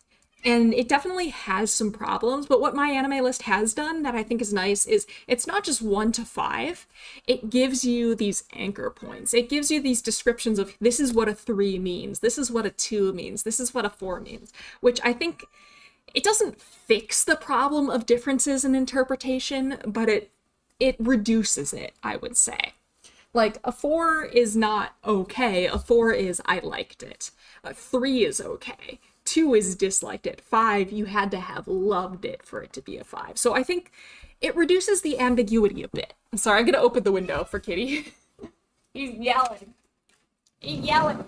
And it definitely has some problems, but what my anime list has done that I think is nice is it's not just 1 to 5. It gives you these anchor points. It gives you these descriptions of this is what a 3 means, this is what a 2 means, this is what a 4 means, which I think it doesn't fix the problem of differences in interpretation, but it reduces it, I would say. Like, a 4 is not okay, a 4 is I liked it. A 3 is okay. 2 is disliked it. 5, you had to have loved it for it to be a 5. So I think it reduces the ambiguity a bit. I'm sorry, I'm gonna open the window for Kitty. He's yelling. He's yelling.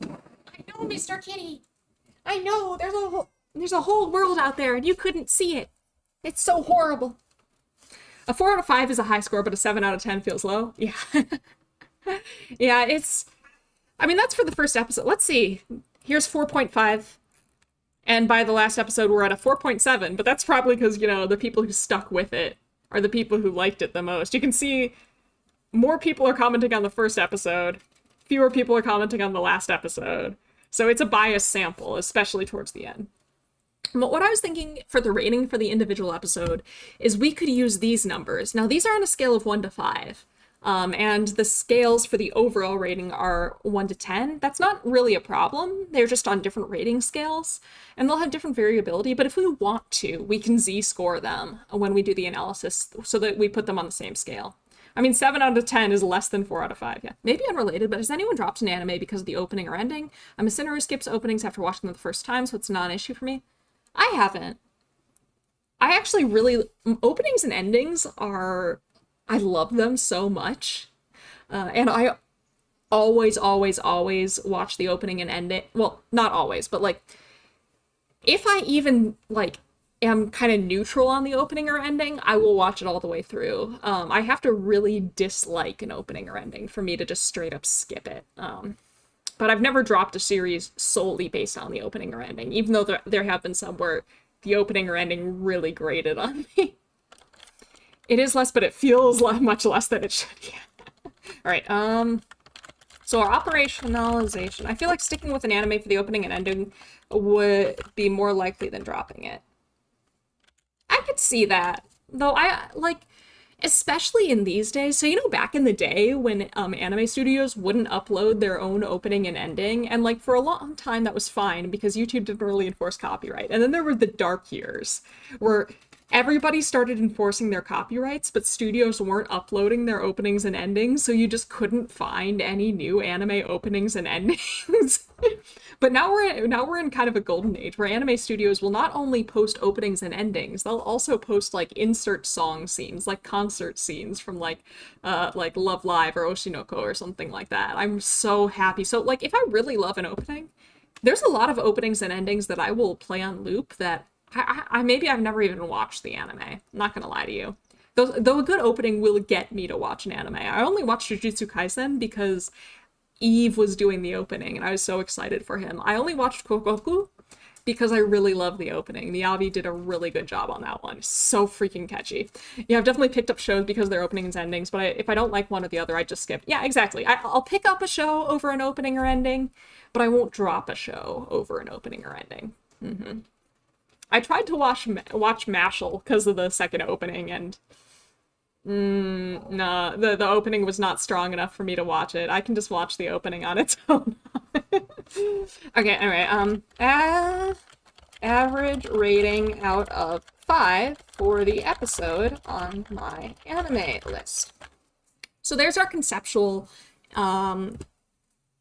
I know, Mr. Kitty. I know, there's a whole world out there and you couldn't see it. It's so horrible. A 4 out of 5 is a high score, but a 7 out of 10 feels low. Yeah. Yeah, I mean, that's for the first episode. Let's see. Here's 4.5. And by the last episode, we're at a 4.7. But that's probably because, the people who stuck with it are the people who liked it the most. You can see more people are commenting on the first episode. Fewer people are commenting on the last episode. So it's a biased sample, especially towards the end. But what I was thinking for the rating for the individual episode is we could use these numbers. Now, these are on a scale of 1 to 5. And the scales for the overall rating are 1 to 10. That's not really a problem. They're just on different rating scales, and they'll have different variability. But if we want to, we can z-score them when we do the analysis so that we put them on the same scale. I mean, 7 out of 10 is less than 4 out of 5. Yeah, maybe unrelated, but has anyone dropped an anime because of the opening or ending? I'm a sinner who skips openings after watching them the first time, so it's not an issue for me. I haven't. I actually really... Openings and endings are... I love them so much. And I always, always, always watch the opening and ending. Well, not always, but like, if I even like am kind of neutral on the opening or ending, I will watch it all the way through. I have to really dislike an opening or ending for me to just straight up skip it. But I've never dropped a series solely based on the opening or ending, even though there have been some where the opening or ending really grated on me. It is less, but it feels much less than it should. Yeah. All right. So our operationalization. I feel like sticking with an anime for the opening and ending would be more likely than dropping it. I could see that, though. I like, especially in these days. So back in the day when anime studios wouldn't upload their own opening and ending, and like for a long time that was fine because YouTube didn't really enforce copyright. And then there were the dark years where Everybody started enforcing their copyrights, but studios weren't uploading their openings and endings, so you just couldn't find any new anime openings and endings. But now we're in kind of a golden age where anime studios will not only post openings and endings, they'll also post like insert song scenes, like concert scenes from like Love Live or Oshinoko or something like that. I'm so happy. So like if I really love an opening, there's a lot of openings and endings that I will play on loop that I maybe I've never even watched the anime. I'm not gonna lie to you. Though a good opening will get me to watch an anime. I only watched Jujutsu Kaisen because Eve was doing the opening and I was so excited for him. I only watched Kokoku because I really love the opening. Miyabi did a really good job on that one. So freaking catchy. Yeah, I've definitely picked up shows because they're openings and endings, but if I don't like one or the other, I just skip. Yeah, exactly. I'll pick up a show over an opening or ending, but I won't drop a show over an opening or ending. I tried to watch Mashal because of the second opening, and nah, the opening was not strong enough for me to watch it. I can just watch the opening on its own. Okay, anyway, average rating out of 5 for the episode on my anime list. So there's our conceptual,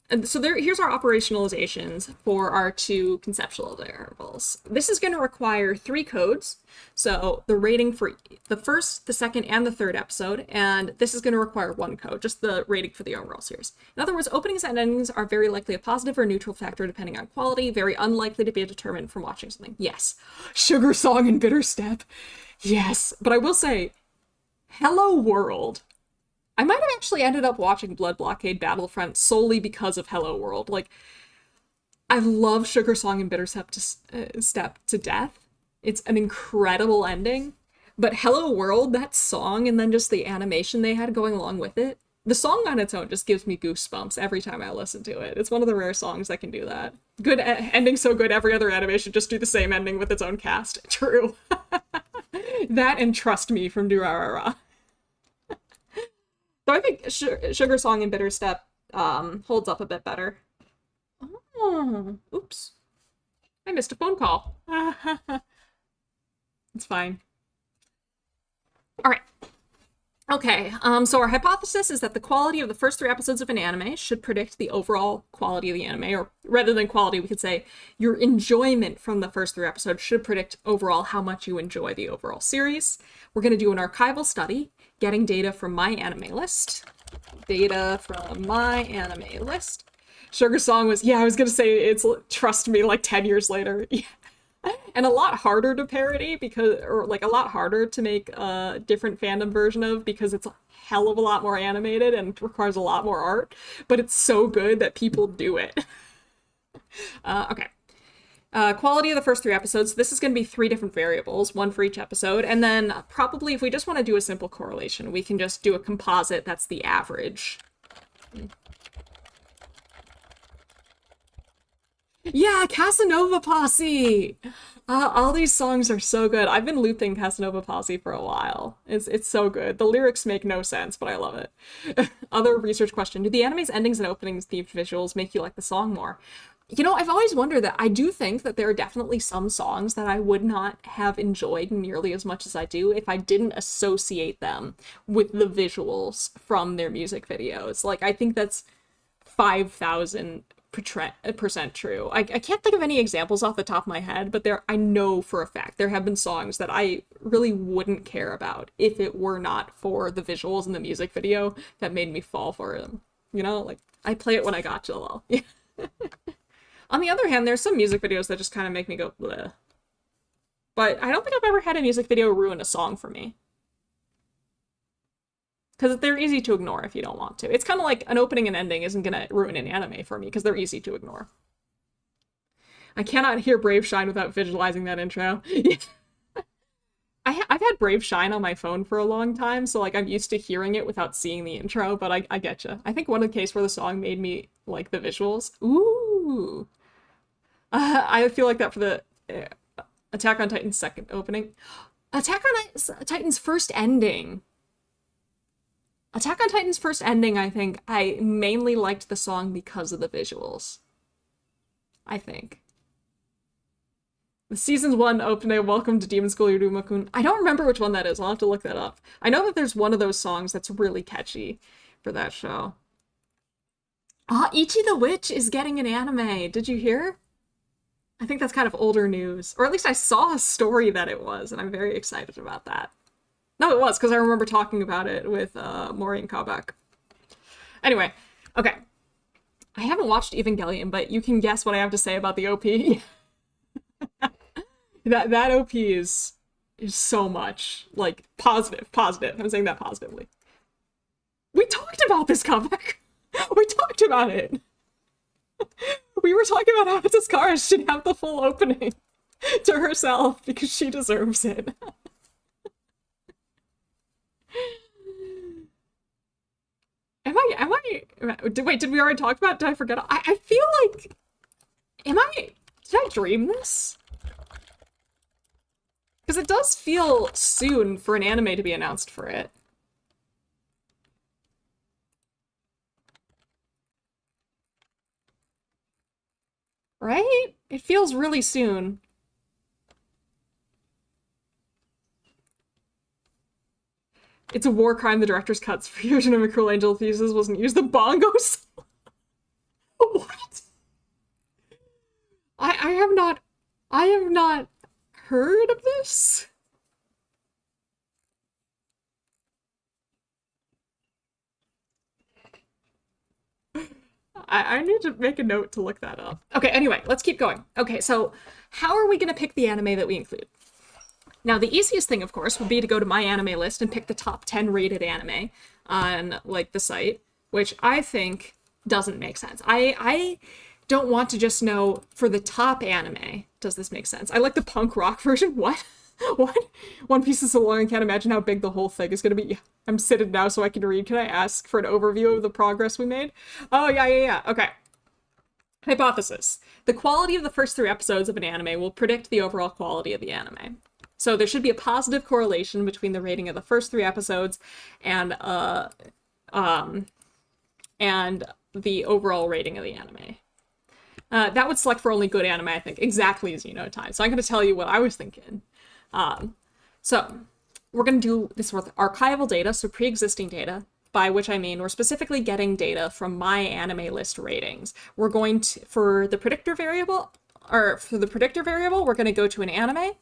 here's our operationalizations for our 2 conceptual variables. This is going to require 3 codes. So the rating for the first, the second, and the third episode, and this is going to require 1 code, just the rating for the overall series. In other words, openings and endings are very likely a positive or neutral factor depending on quality, very unlikely to be determined from watching something. Yes. Sugar Song and Bitter Step. Yes. But I will say, Hello World. I might have actually ended up watching Blood Blockade Battlefront solely because of Hello World. Like, I love Sugar Song and Bitter Step to death. It's an incredible ending. But Hello World, that song, and then just the animation they had going along with it, the song on its own just gives me goosebumps every time I listen to it. It's one of the rare songs that can do that. Good ending so good, every other anime should just do the same ending with its own cast. True. That and Trust Me from Durarara. So I think Sugar Song and Bitter Step holds up a bit better. Oh, oops. I missed a phone call. It's fine. All right. Okay, so our hypothesis is that the quality of the first 3 episodes of an anime should predict the overall quality of the anime, or rather than quality, we could say your enjoyment from the first 3 episodes should predict overall how much you enjoy the overall series. We're going to do an archival study, getting data from my anime list. Sugar Song was, yeah, I was going to say it's Trust Me like 10 years later. Yeah. And a lot harder to parody or like a lot harder to make a different fandom version of because it's a hell of a lot more animated and requires a lot more art, but it's so good that people do it. Okay. Quality of the first 3 episodes. This is going to be 3 different variables, 1 for each episode, and then probably if we just want to do a simple correlation, we can just do a composite that's the average. Yeah, Casanova Posse! All these songs are so good. I've been looping Casanova Posse for a while. It's so good. The lyrics make no sense, but I love it. Other research question. Do the anime's endings and openings themed visuals make you like the song more? You know, I've always wondered that. I do think that there are definitely some songs that I would not have enjoyed nearly as much as I do if I didn't associate them with the visuals from their music videos. Like, I think that's 5,000% true. I can't think of any examples off the top of my head, but I know for a fact there have been songs that I really wouldn't care about if it were not for the visuals in the music video that made me fall for them. You know, like, I play it when I got to lol. On the other hand, there's some music videos that just kind of make me go bleh. But I don't think I've ever had a music video ruin a song for me. Because they're easy to ignore if you don't want to. It's kind of like an opening and ending isn't going to ruin an anime for me because they're easy to ignore. I cannot hear Brave Shine without visualizing that intro. I've had Brave Shine on my phone for a long time, so like I'm used to hearing it without seeing the intro, but I getcha. I think one of the cases where the song made me like the visuals. Ooh. I feel like that for the Attack on Titan's second opening. Attack on Titan's first ending. Attack on Titan's first ending, I think I mainly liked the song because of the visuals. I think. The season's one opening, Welcome to Demon School Yurumakun. I don't remember which one that is. I'll have to look that up. I know that there's one of those songs that's really catchy for that show. Ah, Ichi the Witch is getting an anime. Did you hear? I think that's kind of older news. Or at least I saw a story that it was, and I'm very excited about that. No, it was, because I remember talking about it with Maureen Kabak. Anyway, okay. I haven't watched Evangelion, but you can guess what I have to say about the OP. that OP is so much, like, positive. I'm saying that positively. We talked about this comic. We talked about it. We were talking about how Tazkara should have the full opening to herself because she deserves it. Wait, did we already talk about it? Did I forget? I feel like, did I dream this? Because it does feel soon for an anime to be announced for it. Right? It feels really soon. It's a war crime the director's cuts for Fusion of a Cruel Angel Fuses wasn't used. The bongos? What? I have not heard of this. I need to make a note to look that up. Okay, anyway, let's keep going. Okay, so how are we going to pick the anime that we include? Now, the easiest thing, of course, would be to go to my anime list and pick the top 10 rated anime on, like, the site, which I think doesn't make sense. I don't want to just know for the top anime, does this make sense? I like the punk rock version. What? What? One Piece is so long, I can't imagine how big the whole thing is going to be. I'm seated now so I can read. Can I ask for an overview of the progress we made? Oh, yeah. Okay. Hypothesis. The quality of the first 3 episodes of an anime will predict the overall quality of the anime. So there should be a positive correlation between the rating of the first 3 episodes and the overall rating of the anime. That would select for only good anime, I think, exactly as you know time. So I'm going to tell you what I was thinking. So we're going to do this with archival data, so pre-existing data, by which I mean we're specifically getting data from my anime list ratings. We're going to, for the predictor variable, we're going to go to an anime,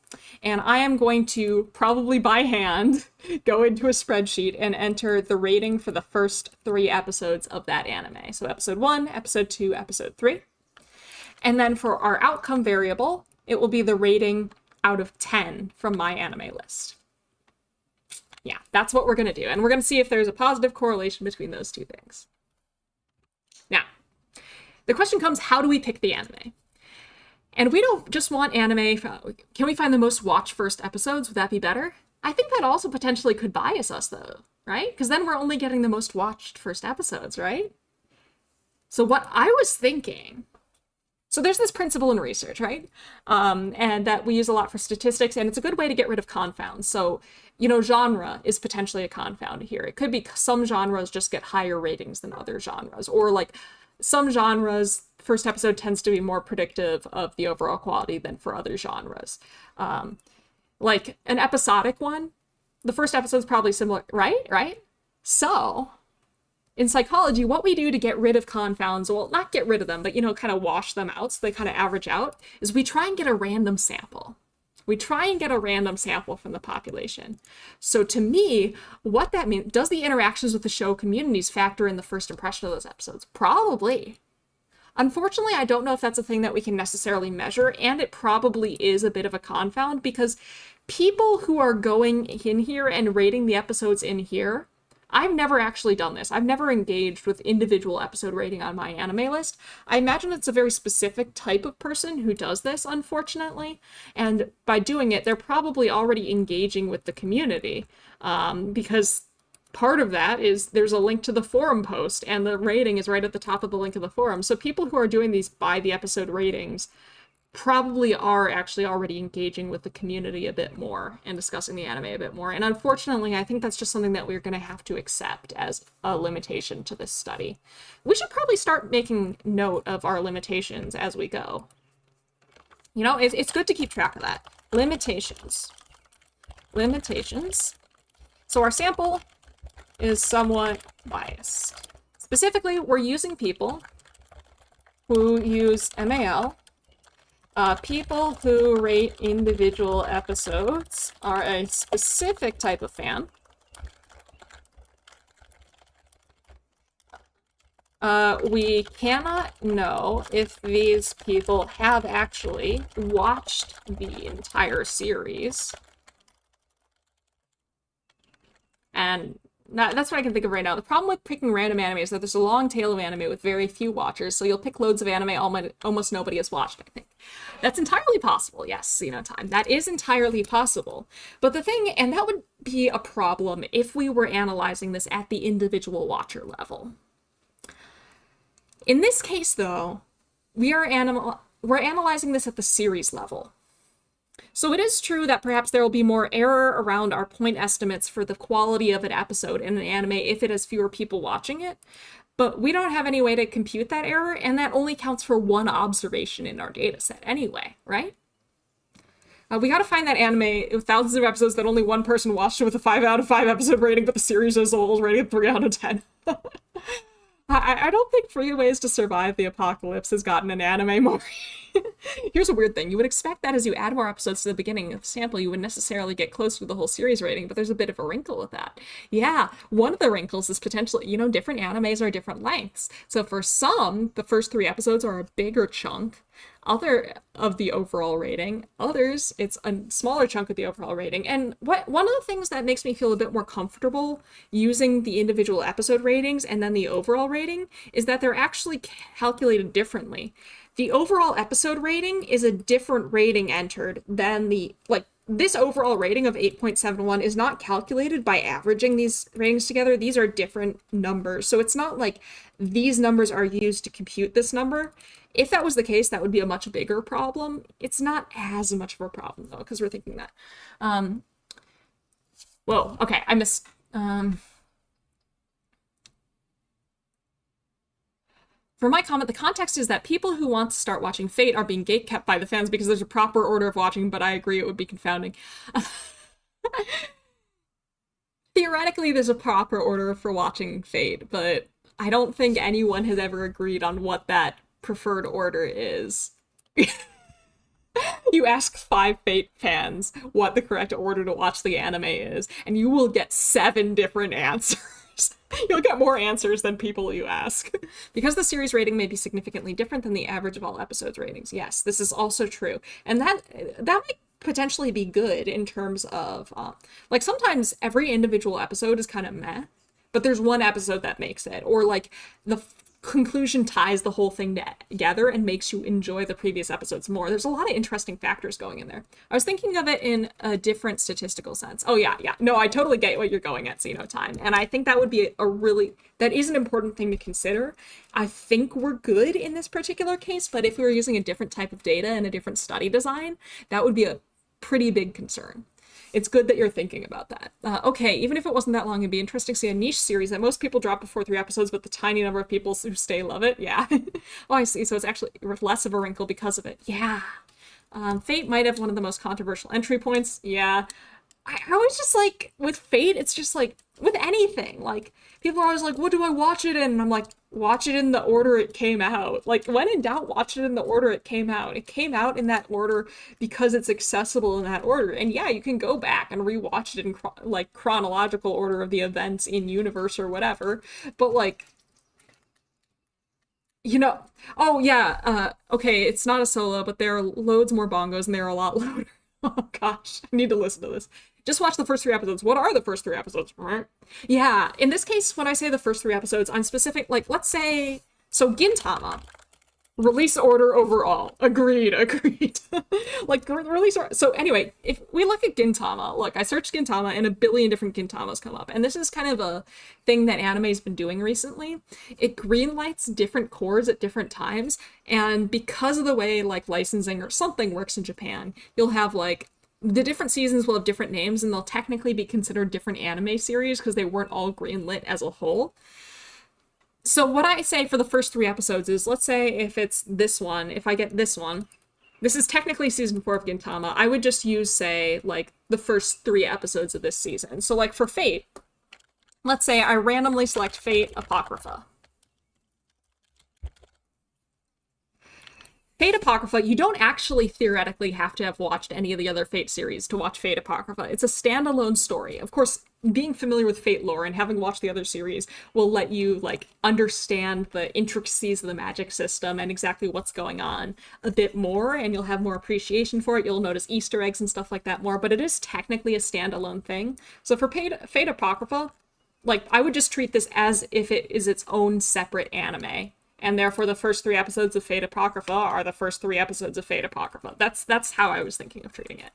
and I am going to, probably by hand, go into a spreadsheet and enter the rating for the first 3 episodes of that anime. So episode 1, episode 2, episode 3. And then for our outcome variable, it will be the rating out of 10 from my anime list. Yeah, that's what we're going to do. And we're going to see if there's a positive correlation between those 2 things. Now, the question comes, how do we pick the anime? And we don't just want anime. Can we find the most watched first episodes? Would that be better? I think that also potentially could bias us, though, right? Because then we're only getting the most watched first episodes, right? So what I was thinking... So there's this principle in research, right? And that we use a lot for statistics, and it's a good way to get rid of confounds. So, you know, genre is potentially a confound here. It could be some genres just get higher ratings than other genres, or like some genres, first episode tends to be more predictive of the overall quality than for other genres. Like an episodic one, the first episode's probably similar, right? So... in psychology, what we do to get rid of confounds, well, not get rid of them, but, you know, kind of wash them out so they kind of average out, is we try and get a random sample. We try and get a random sample from the population. So to me, what that means, does the interactions with the show communities factor in the first impression of those episodes? Probably. Unfortunately, I don't know if that's a thing that we can necessarily measure, and it probably is a bit of a confound, because people who are going in here and rating the episodes in here, I've never actually done this. I've never engaged with individual episode rating on my anime list. I imagine it's a very specific type of person who does this, unfortunately. And by doing it, they're probably already engaging with the community, because part of that is there's a link to the forum post, and the rating is right at the top of the link of the forum. So people who are doing these by the episode ratings probably are actually already engaging with the community a bit more and discussing the anime a bit more. And unfortunately, I think that's just something that we're going to have to accept as a limitation to this study. We should probably start making note of our limitations as we go. You know, it's good to keep track of that. Limitations. Limitations. So our sample is somewhat biased. Specifically, we're using people who use MAL. People who rate individual episodes are a specific type of fan. We cannot know if these people have actually watched the entire series. And that's what I can think of right now. The problem with picking random anime is that there's a long tail of anime with very few watchers, so you'll pick loads of anime almost nobody has watched, I think. That's entirely possible, yes, time. That is entirely possible. But the thing, and that would be a problem if we were analyzing this at the individual watcher level. In this case, though, we're analyzing this at the series level. So it is true that perhaps there will be more error around our point estimates for the quality of an episode in an anime if it has fewer people watching it, but we don't have any way to compute that error, and that only counts for one observation in our data set anyway, right? We gotta find that anime with thousands of episodes that only one person watched it with a 5 out of 5 episode rating, but the series as a whole is rating at 3 out of 10. I don't think Free Ways to Survive the Apocalypse has gotten an anime more. Here's a weird thing. You would expect that as you add more episodes to the beginning of the sample, you would necessarily get close to the whole series rating, but there's a bit of a wrinkle with that. Yeah, one of the wrinkles is potentially, different animes are different lengths. So for some, the first 3 episodes are a bigger chunk of the overall rating. Others, it's a smaller chunk of the overall rating. And one of the things that makes me feel a bit more comfortable using the individual episode ratings and then the overall rating is that they're actually calculated differently. The overall episode rating is a different rating entered than this overall rating of 8.71 is not calculated by averaging these ratings together. These are different numbers. So it's not like these numbers are used to compute this number. If that was the case, that would be a much bigger problem. It's not as much of a problem, though, because we're thinking that. Whoa, okay, I missed... For my comment, the context is that people who want to start watching Fate are being gatekept by the fans because there's a proper order of watching, but I agree it would be confounding. Theoretically, there's a proper order for watching Fate, but I don't think anyone has ever agreed on what that preferred order is. You ask 5 Fate fans what the correct order to watch the anime is, and you will get 7 different answers. You'll get more answers than people you ask. Because the series rating may be significantly different than the average of all episodes ratings. Yes, this is also true. And that might potentially be good in terms of, sometimes every individual episode is kind of meh, but there's one episode that makes it. Or, the conclusion ties the whole thing together and makes you enjoy the previous episodes more. There's a lot of interesting factors going in there. I was thinking of it in a different statistical sense. Oh yeah. No, I totally get what you're going at, Time. And I think that would be that is an important thing to consider. I think we're good in this particular case, but if we were using a different type of data and a different study design, that would be a pretty big concern. It's good that you're thinking about that. Okay, even if it wasn't that long, it'd be interesting to see a niche series that most people drop before 3 episodes, but the tiny number of people who stay love it. Yeah. Oh, I see. So it's actually less of a wrinkle because of it. Yeah. Fate might have one of the most controversial entry points. Yeah. I was just with Fate, it's just with anything. People are always what do I watch it in? And I'm watch it in the order it came out. When in doubt, watch it in the order it came out. It came out in that order because it's accessible in that order. And yeah, you can go back and rewatch it in chronological order of the events in universe or whatever. But oh yeah, okay, it's not a solo, but there are loads more bongos and they're a lot louder. Oh gosh, I need to listen to this. Just watch the first 3 episodes. What are the first 3 episodes? Yeah, in this case, when I say the first 3 episodes, I'm specific, let's say, so Gintama. Release order overall. Agreed. Release order. So anyway, if we look at Gintama, I searched Gintama and a billion different Gintamas come up. And this is kind of a thing that anime's been doing recently. It greenlights different cores at different times. And because of the way licensing or something works in Japan, you'll have the different seasons will have different names and they'll technically be considered different anime series because they weren't all greenlit as a whole. So what I say for the first 3 episodes is, let's say if it's this one, if I get this one, this is technically season 4 of Gintama. I would just use, say, like, the first 3 episodes of this season. So, like, for Fate, let's say I randomly select Fate Apocrypha. Fate Apocrypha, you don't actually theoretically have to have watched any of the other Fate series to watch Fate Apocrypha. It's a standalone story. Of course, being familiar with Fate lore and having watched the other series will let you, like, understand the intricacies of the magic system and exactly what's going on a bit more, and you'll have more appreciation for it. You'll notice Easter eggs and stuff like that more, but it is technically a standalone thing. So for Fate Apocrypha, like, I would just treat this as if it is its own separate anime. And therefore, the first 3 episodes of Fate Apocrypha are the first 3 episodes of Fate Apocrypha. That's how I was thinking of treating it.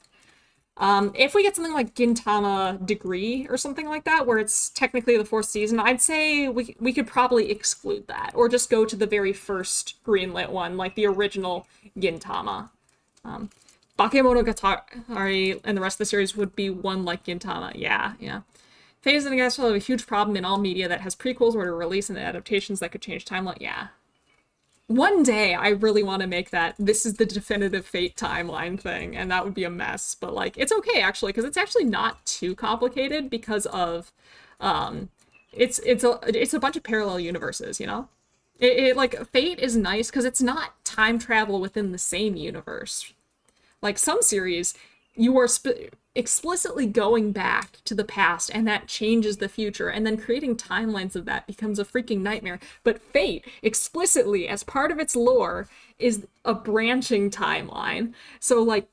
If we get something like Gintama Degree or something like that, where it's technically the 4th season, I'd say we could probably exclude that, or just go to the very first greenlit one, like the original Gintama. Bakemonogatari and the rest of the series would be one like Gintama. Yeah. Fate is, I guess, have a huge problem in all media that has prequels or release and adaptations that could change timeline. Yeah. One day, I really want to make that this is the definitive Fate timeline thing, and that would be a mess. But, like, it's okay, actually, because it's actually not too complicated because of, it's a bunch of parallel universes, you know? Like, Fate is nice because it's not time travel within the same universe. Like, some series, you are explicitly going back to the past, and that changes the future, and then creating timelines of that becomes a freaking nightmare. But Fate, explicitly, as part of its lore, is a branching timeline. So, like,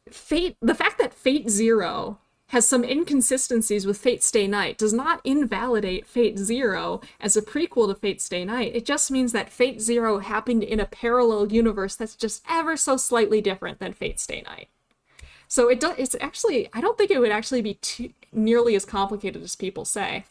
Fate, the fact that Fate Zero has some inconsistencies with Fate Stay Night does not invalidate Fate Zero as a prequel to Fate Stay Night. It just means that Fate Zero happened in a parallel universe that's just ever so slightly different than Fate Stay Night. So it's actually, I don't think it would actually be nearly as complicated as people say.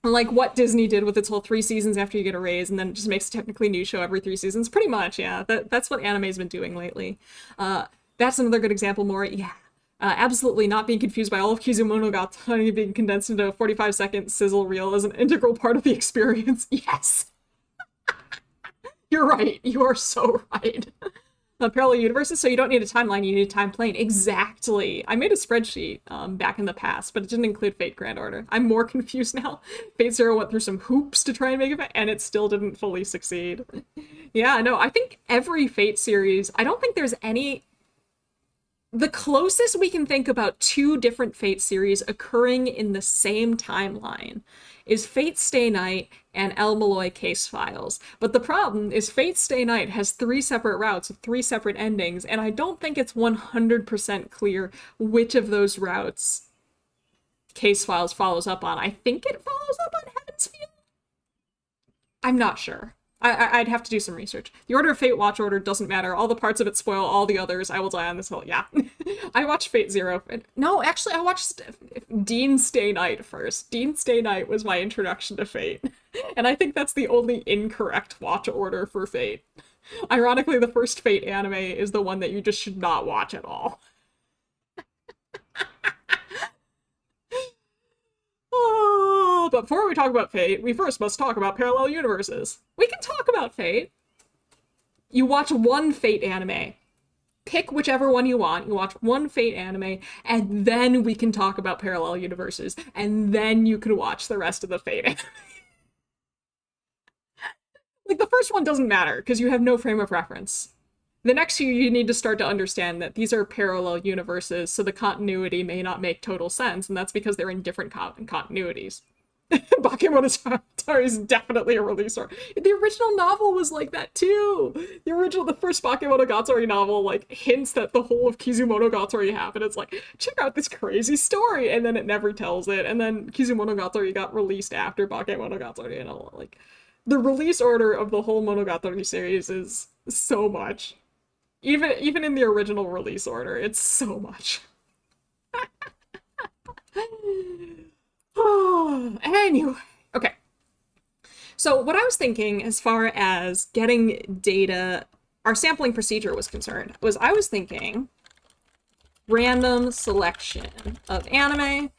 Like what Disney did with its whole 3 seasons after you get a raise, and then just makes a technically new show every 3 seasons. Pretty much, yeah. That's what anime's been doing lately. That's another good example more. Yeah. Absolutely not being confused by all of Kizumonogatari being condensed into a 45-second sizzle reel is an integral part of the experience. Yes! You're right. You are so right. Parallel universes, so you don't need a timeline, you need a time plane. Exactly. I made a spreadsheet back in the past, but it didn't include Fate Grand Order. I'm more confused now. Fate Zero went through some hoops to try and make it, and it still didn't fully succeed. Yeah, no, I think every Fate series, I don't think there's any... The closest we can think about 2 different Fate series occurring in the same timeline is Fate Stay Night and El Malloy Case Files. But the problem is Fate Stay Night has 3 separate routes with 3 separate endings, and I don't think it's 100% clear which of those routes Case Files follows up on. I think it follows up on Heaven's Feel? I'm not sure. I'd have to do some research. The Order of Fate watch order doesn't matter. All the parts of it spoil all the others. I will die on this hill. Yeah. I watched Fate Zero. No, actually, I watched Dean Stay Night first. Dean Stay Night was my introduction to Fate. And I think that's the only incorrect watch order for Fate. Ironically, the first Fate anime is the one that you just should not watch at all. But before we talk about Fate, we first must talk about parallel universes. We can talk about Fate. You watch one Fate anime. Pick whichever one you want. You watch one Fate anime, and then we can talk about parallel universes. And then you can watch the rest of the Fate anime. Like, the first one doesn't matter, because you have no frame of reference. The next few, you need to start to understand that these are parallel universes, so the continuity may not make total sense, and that's because they're in different continuities. Bakemonogatari is definitely a releaser. The original novel was like that too. The first Bakemonogatari novel, like, hints that the whole of Kizumonogatari happened. It's like, check out this crazy story, and then it never tells it. And then Kizumonogatari got released after Bakemonogatari, and all. Like, the release order of the whole Monogatari series is so much. Even in the original release order, it's so much. Anyway, okay. So what I was thinking as far as getting data, our sampling procedure was concerned, was I was thinking random selection of anime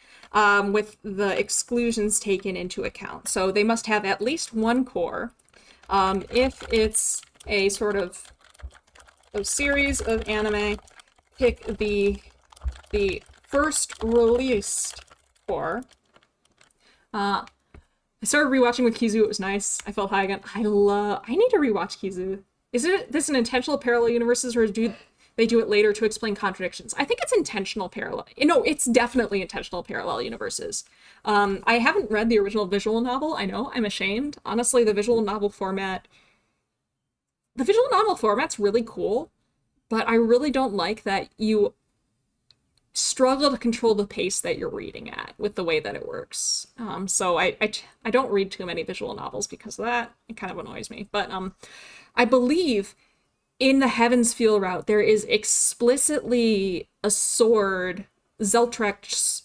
with the exclusions taken into account. So they must have at least one core. If it's a sort of So series of anime, pick the first released for. I started rewatching with Kizu. It was nice. I felt high again. I need to rewatch Kizu. Is this an intentional parallel universes, or do they do it later to explain contradictions? I think it's intentional parallel. No, it's definitely intentional parallel universes. I haven't read the original visual novel. I know, I'm ashamed. Honestly, the visual novel format's really cool, but I really don't like that you struggle to control the pace that you're reading at with the way that it works. So I don't read too many visual novels because of that. It kind of annoys me. But I believe in the Heaven's Feel route, there is explicitly a sword, Zeltrecht's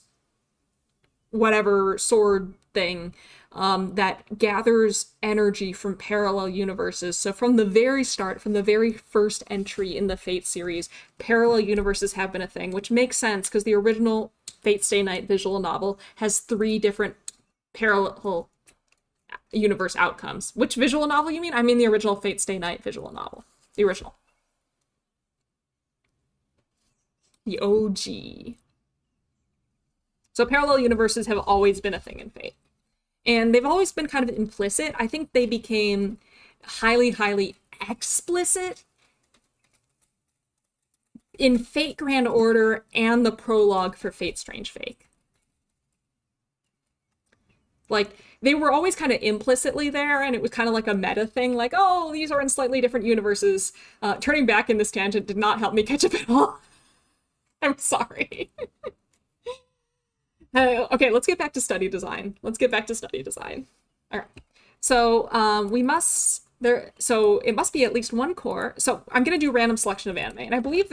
whatever sword thing, that gathers energy from parallel universes. So from the very start, from the very first entry in the Fate series, parallel universes have been a thing, which makes sense because the original Fate Stay Night visual novel has 3 different parallel universe outcomes. Which visual novel you mean? I mean the original Fate Stay Night visual novel. The original. The OG. So parallel universes have always been a thing in Fate. And they've always been kind of implicit. I think they became highly, highly explicit in Fate Grand Order and the prologue for Fate Strange Fake. Like, they were always kind of implicitly there, and it was kind of like a meta thing, like, oh, these are in slightly different universes. Turning back in this tangent did not help me catch up at all. I'm sorry. Okay, let's get back to study design. All right. So so it must be at least one core. So I'm going to do random selection of anime. And I believe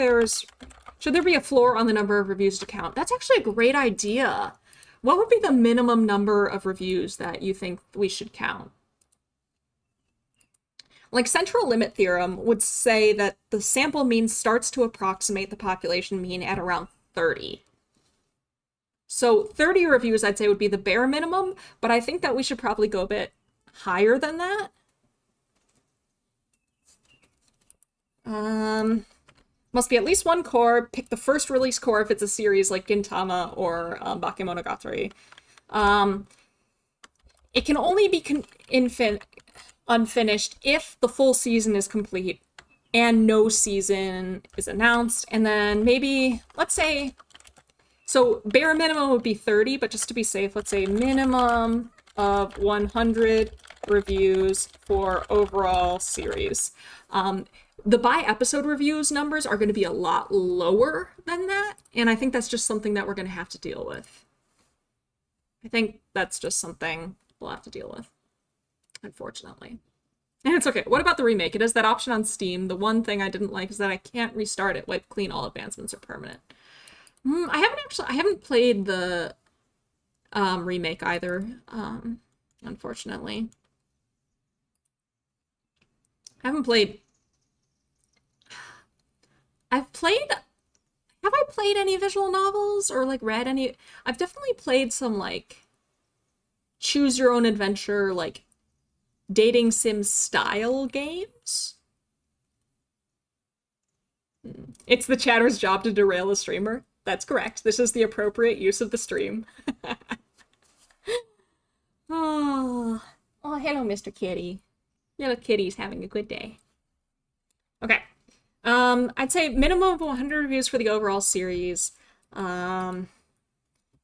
should there be a floor on the number of reviews to count? That's actually a great idea. What would be the minimum number of reviews that you think we should count? Like, central limit theorem would say that the sample mean starts to approximate the population mean at around 30. So 30 reviews, I'd say, would be the bare minimum, but I think that we should probably go a bit higher than that. Must be at least one core. Pick the first release core if it's a series like Gintama or Bakemonogatari. It can only be unfinished if the full season is complete and no season is announced. And then maybe, let's say, so bare minimum would be 30, but just to be safe, let's say minimum of 100 reviews for overall series. The by-episode reviews numbers are going to be a lot lower than that, and I think that's just something that we're going to have to deal with. I think that's just something we'll have to deal with, unfortunately. And it's okay. What about the remake? It has that option on Steam. The one thing I didn't like is that I can't restart it. Wipe clean, all advancements are permanent. I haven't played the remake either, unfortunately. Have I played any visual novels or like read any? I've definitely played some like choose your own adventure, like dating sim style games. It's the chatter's job to derail a streamer. That's correct. This is the appropriate use of the stream. Oh, hello, Mr. Kitty. Little kitty's having a good day. Okay. I'd say minimum of 100 reviews for the overall series. And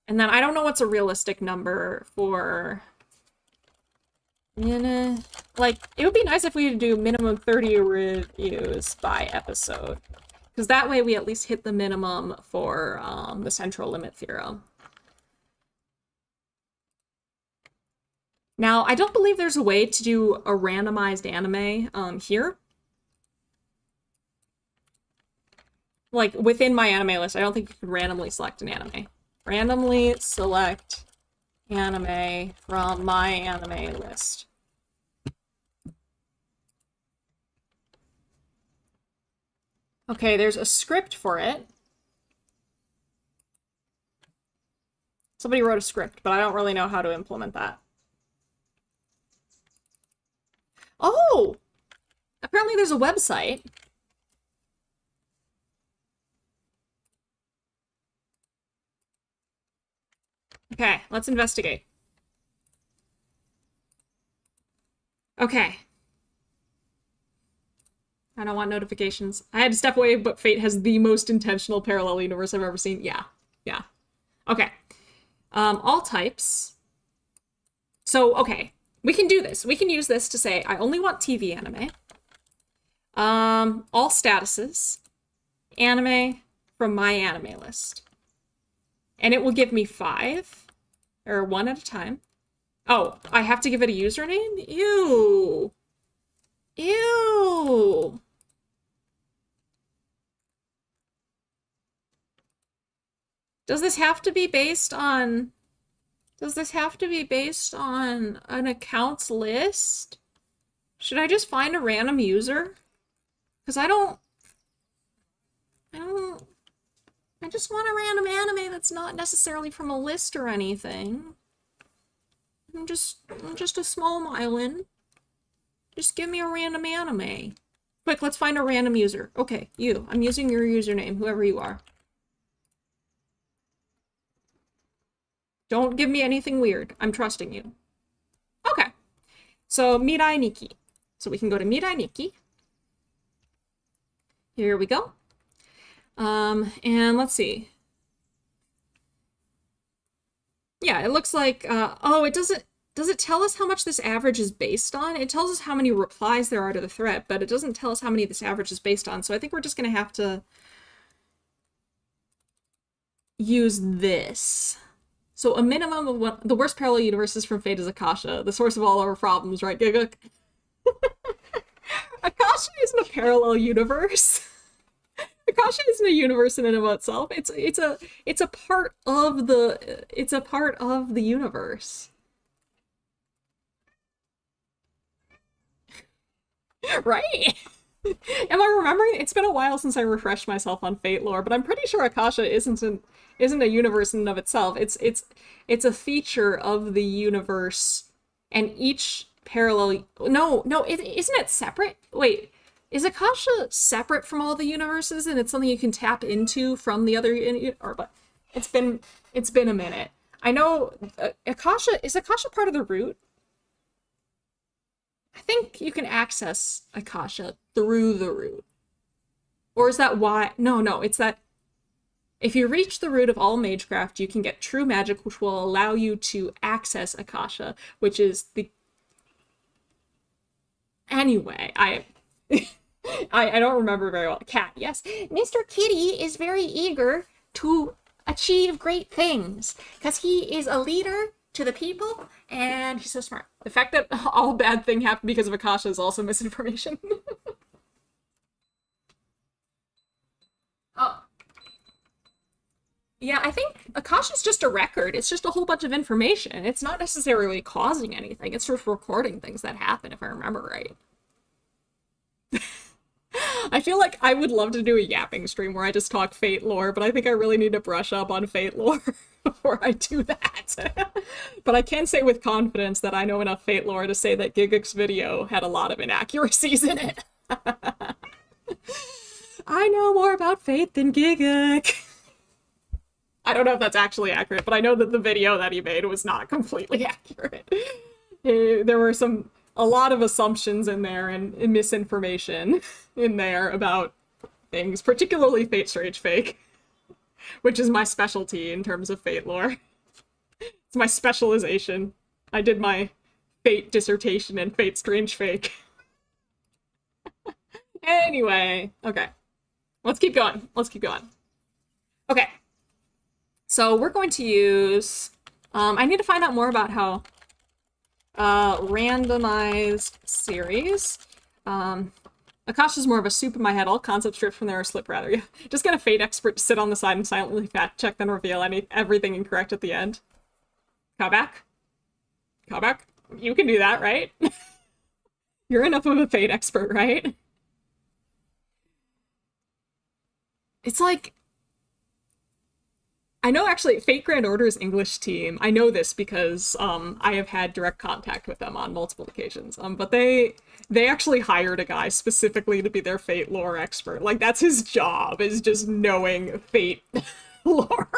then I don't know what's a realistic number for... Like, it would be nice if we could do minimum 30 reviews by episode. Because that way we at least hit the minimum for the central limit theorem. Now, I don't believe there's a way to do a randomized anime here. Like, within my anime list, I don't think you can randomly select an anime. Randomly select anime from my anime list. Okay, there's a script for it. Somebody wrote a script, but I don't really know how to implement that. Oh! Apparently there's a website. Okay, let's investigate. Okay. I don't want notifications. I had to step away, but Fate has the most intentional parallel universe I've ever seen. Yeah. Yeah. Okay. All types. So, okay. We can do this. We can use this to say, I only want TV anime. All statuses. Anime from my anime list. And it will give me 5. Or 1 at a time. Oh, I have to give it a username? Ew. Ew. Does this have to be based on... Does this have to be based on an account's list? Should I just find a random user? Because I just want a random anime that's not necessarily from a list or anything. I'm just a small myelin. Just give me a random anime. Quick, let's find a random user. Okay, you. I'm using your username, whoever you are. Don't give me anything weird. I'm trusting you. Okay. So, Mirai Nikki. So we can go to Mirai Nikki. Here we go. And let's see. Yeah, it looks like, oh, does it tell us how much this average is based on? It tells us how many replies there are to the thread, but it doesn't tell us how many this average is based on. So I think we're just going to have to use this. So a minimum of the worst parallel universes from Fate is Akasha, the source of all our problems, right, Giga? Akasha isn't a parallel universe. Akasha isn't a universe in and of itself. It's a part of the universe. Right? Am I remembering? It's been a while since I refreshed myself on Fate lore, but I'm pretty sure Akasha isn't a universe in and of itself. It's a feature of the universe, and each parallel. No, isn't it separate? Wait, is Akasha separate from all the universes, and it's something you can tap into from the other? But it's been a minute. I know Akasha is Akasha part of the root. I think you can access Akasha through the root. Or is that why? No, it's that if you reach the root of all magecraft, you can get true magic, which will allow you to access Akasha, which is the... Anyway, I don't remember very well. Cat, yes. Mr. Kitty is very eager to achieve great things, because he is a leader to the people, and he's so smart. The fact that all bad thing happened because of Akasha is also misinformation. Oh. Yeah, I think Akasha's just a record. It's just a whole bunch of information. It's not necessarily causing anything. It's just recording things that happen, if I remember right. I feel like I would love to do a yapping stream where I just talk Fate lore, but I think I really need to brush up on Fate lore before I do that. But I can say with confidence that I know enough Fate lore to say that Giguk's video had a lot of inaccuracies in it. I know more about Fate than Giguk. I don't know if that's actually accurate, but I know that the video that he made was not completely accurate. There were a lot of assumptions in there and misinformation in there about things, particularly Fate Strange Fake, which is my specialty in terms of Fate lore. It's my specialization. I did my Fate dissertation in Fate Strange Fake. Anyway, okay. Let's keep going. Okay. So we're going to use... I need to find out more about how randomized series. Akasha's more of a soup in my head. All concepts stripped from there are slip rather. Yeah. Just get a Fate expert to sit on the side and silently fact check, then reveal everything incorrect at the end. Callback? You can do that, right? You're enough of a Fate expert, right? It's like... I know actually Fate Grand Order's English team, I know this because I have had direct contact with them on multiple occasions, but they actually hired a guy specifically to be their Fate lore expert. Like, that's his job, is just knowing Fate lore.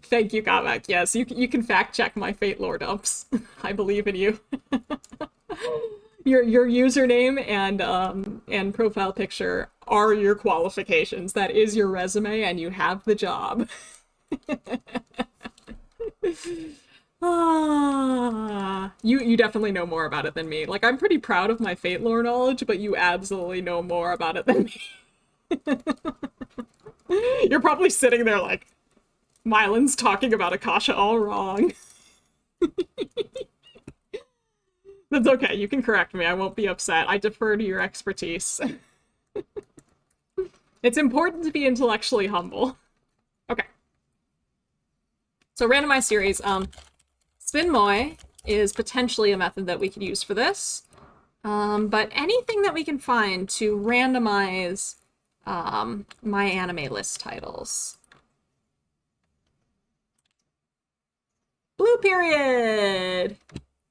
Thank you, Kamak. Yes, you can fact check my Fate lore dumps. I believe in you. Your username and profile picture are your qualifications. That is your resume, and you have the job. You definitely know more about it than me. Like, I'm pretty proud of my Fate lore knowledge, but you absolutely know more about it than me. You're probably sitting there like, Mylan's talking about Akasha all wrong. That's okay, you can correct me. I won't be upset. I defer to your expertise. It's important to be intellectually humble. Okay. So randomized series. Spin Moy is potentially a method that we could use for this. But anything that we can find to randomize my anime list titles. Blue Period!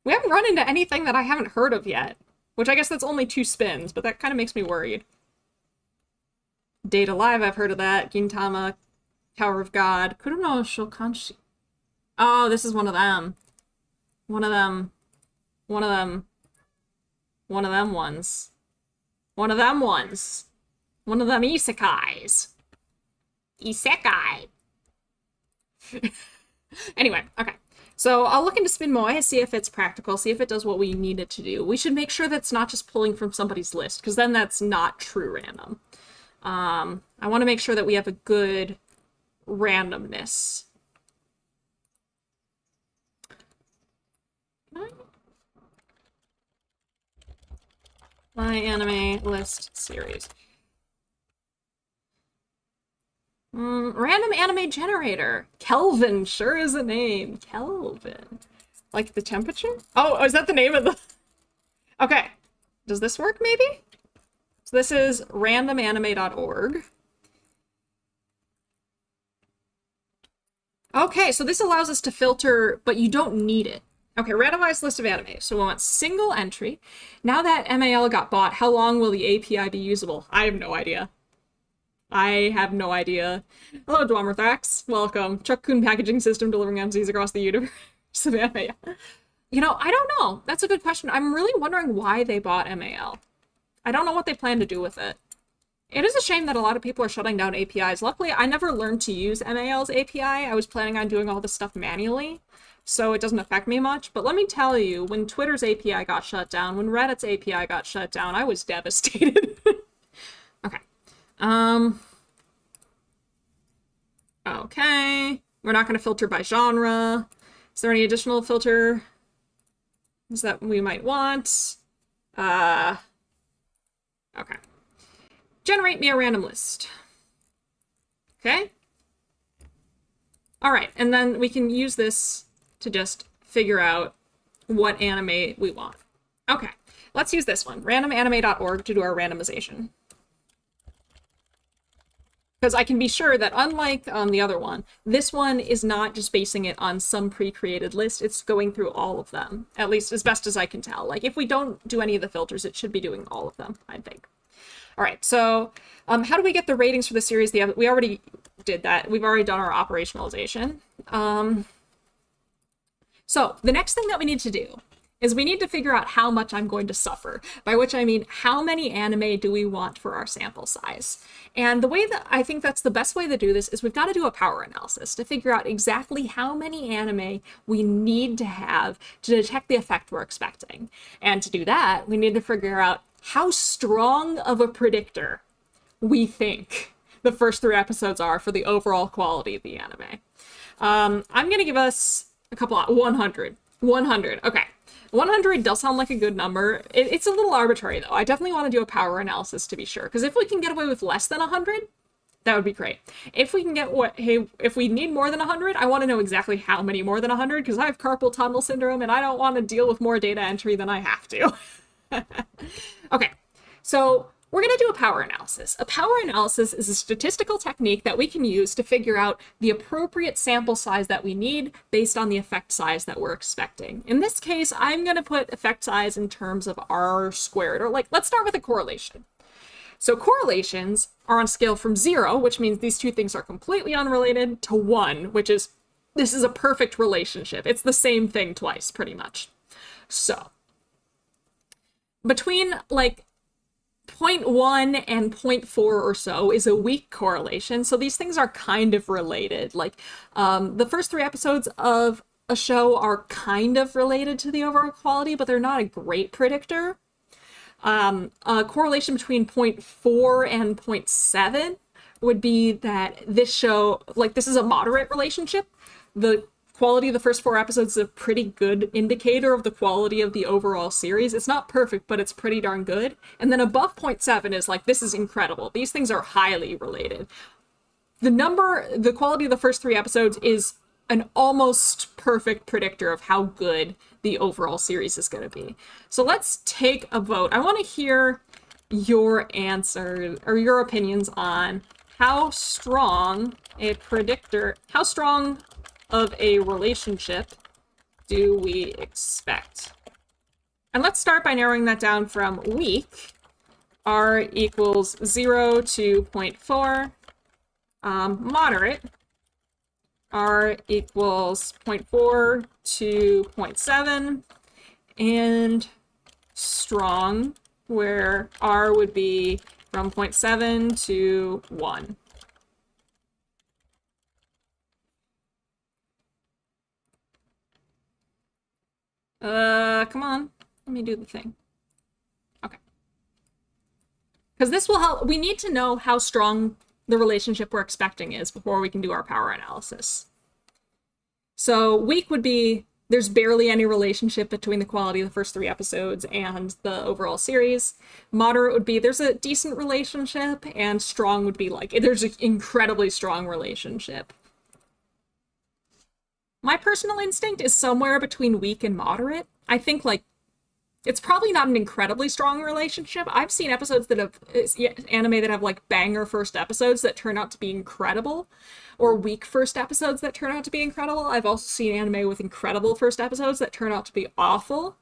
We haven't run into anything that I haven't heard of yet. Which I guess that's only 2 spins, but that kind of makes me worried. Date Alive, I've heard of that. Gintama, Tower of God. Kuruno Shokanshi. Oh, this is one of them. One of them. One of them. One of them ones. One of them ones. One of them isekais. Isekai. Anyway, okay. So I'll look into Spin Moy, see if it's practical, see if it does what we need it to do. We should make sure that's not just pulling from somebody's list, because then that's not true random. I want to make sure that we have a good randomness. My anime list series. Random anime generator. Kelvin sure is a name. Kelvin. Like the temperature? Oh, is that the name of the... Okay. Does this work, maybe? So this is randomanime.org. Okay, so this allows us to filter, but you don't need it. Okay, randomized list of anime. So we want single entry. Now that MAL got bought, how long will the API be usable? I have no idea. I have no idea. Hello, Dwamerthax. Welcome. Truck-kun packaging system delivering MCs across the universe of MAL. You know, I don't know. That's a good question. I'm really wondering why they bought MAL. I don't know what they plan to do with it. It is a shame that a lot of people are shutting down APIs. Luckily, I never learned to use MAL's API. I was planning on doing all this stuff manually, so it doesn't affect me much. But let me tell you, when Twitter's API got shut down, when Reddit's API got shut down, I was devastated. Okay. Okay. We're not going to filter by genre. Is there any additional filter that we might want? Okay. Generate me a random list. Okay. All right. And then we can use this to just figure out what anime we want. Okay. Let's use this one, randomanime.org, to do our randomization. Because I can be sure that unlike the other one, this one is not just basing it on some pre-created list, it's going through all of them, at least as best as I can tell. Like, if we don't do any of the filters, it should be doing all of them, I think. All right, so how do we get the ratings for the series? We already did that. We've already done our operationalization. So the next thing that we need to do is we need to figure out how much I'm going to suffer, by which I mean how many anime do we want for our sample size. And the way that I think that's the best way to do this is we've got to do a power analysis to figure out exactly how many anime we need to have to detect the effect we're expecting. And to do that, we need to figure out how strong of a predictor we think the first 3 episodes are for the overall quality of the anime. I'm going to give us a couple, 100. 100, okay. 100 does sound like a good number. It's a little arbitrary, though. I definitely want to do a power analysis to be sure, because if we can get away with less than 100, that would be great. If we can get if we need more than 100, I want to know exactly how many more than 100, because I have carpal tunnel syndrome, and I don't want to deal with more data entry than I have to. Okay, so we're going to do a power analysis. A power analysis is a statistical technique that we can use to figure out the appropriate sample size that we need based on the effect size that we're expecting. In this case, I'm going to put effect size in terms of R squared, or let's start with a correlation. So correlations are on a scale from 0, which means these two things are completely unrelated, to 1, which is this is a perfect relationship. It's the same thing twice, pretty much. So, between like zero point 0.1 and zero point 0.4 or so is a weak correlation. So these things are kind of related. Like the first 3 episodes of a show are kind of related to the overall quality, but they're not a great predictor. A correlation between 0.4 and 0.7 would be that this show, like this is a moderate relationship. The quality of the first 4 episodes is a pretty good indicator of the quality of the overall series. It's not perfect, but it's pretty darn good. And then above 0.7 is like, this is incredible. These things are highly related. The quality of the first 3 episodes is an almost perfect predictor of how good the overall series is going to be. So let's take a vote. I want to hear your answer or your opinions on how strong of a relationship do we expect? And let's start by narrowing that down from weak. R equals 0 to 0.4. Moderate. R equals 0.4 to 0.7. And strong, where R would be from 0.7 to 1. Come on. Let me do the thing. Okay. Because this will help. We need to know how strong the relationship we're expecting is before we can do our power analysis. So weak would be there's barely any relationship between the quality of the first 3 episodes and the overall series. Moderate would be there's a decent relationship, and strong would be like there's an incredibly strong relationship. My personal instinct is somewhere between weak and moderate. I think like it's probably not an incredibly strong relationship. I've seen episodes that have anime that have like banger first episodes that turn out to be incredible, or weak first episodes that turn out to be incredible. I've also seen anime with incredible first episodes that turn out to be awful,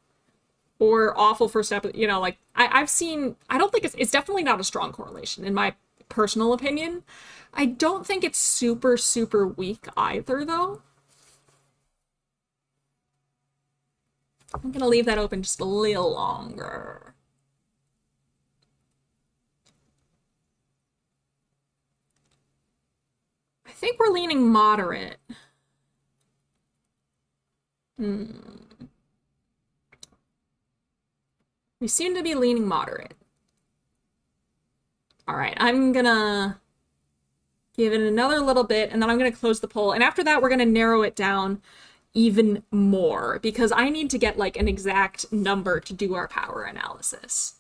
or awful first episode. You know, like I've seen. I don't think it's definitely not a strong correlation in my personal opinion. I don't think it's super super weak either though. I'm gonna leave that open just a little longer. I think we're leaning moderate. We seem to be leaning moderate. All right, I'm gonna give it another little bit, and then I'm gonna close the poll. And after that, we're gonna narrow it down even more because I need to get like an exact number to do our power analysis.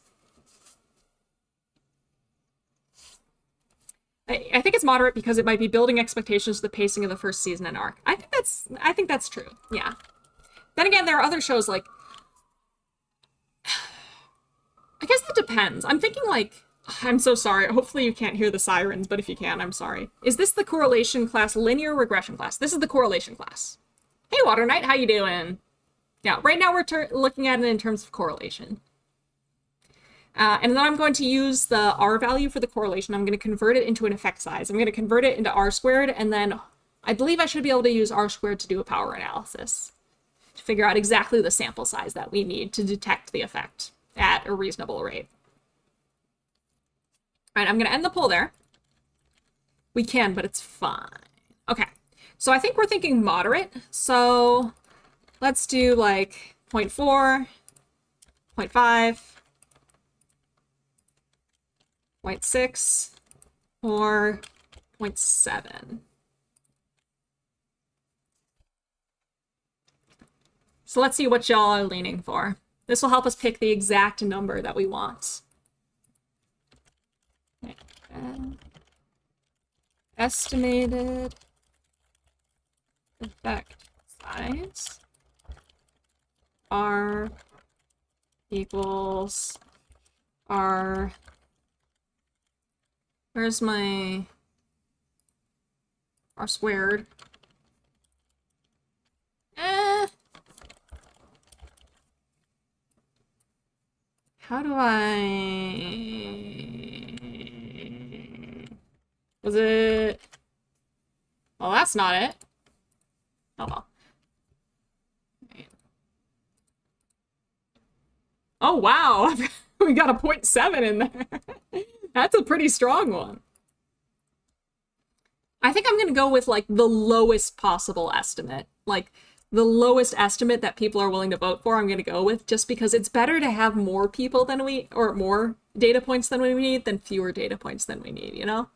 I think it's moderate because it might be building expectations of the pacing of the first season and arc. I think that's true. Yeah. Then again, there are other shows like I guess that depends. I'm thinking like I'm so sorry. Hopefully you can't hear the sirens, but if you can, I'm sorry. Is this the correlation class, linear regression class? This is the correlation class. Hey, Water Knight, how you doing? Yeah, right now we're looking at it in terms of correlation. And then I'm going to use the R value for the correlation. I'm going to convert it into an effect size. I'm going to convert it into R squared, and then I believe I should be able to use R squared to do a power analysis to figure out exactly the sample size that we need to detect the effect at a reasonable rate. All right, I'm going to end the poll there. We can, but it's fine. Okay. So I think we're thinking moderate. So let's do like 0.4, 0.5, 0.6, or 0.7. So let's see what y'all are leaning for. This will help us pick the exact number that we want. Estimated effect size R equals R. Where's my R squared? How do I... Was it... Well, that's not it. Oh well. Oh wow, we got a 0.7 in there. That's a pretty strong one. I think I'm gonna go with like the lowest possible estimate. Like the lowest estimate that people are willing to vote for, I'm gonna go with, just because it's better to have more people than we, or more data points than we need, than fewer data points than we need, you know?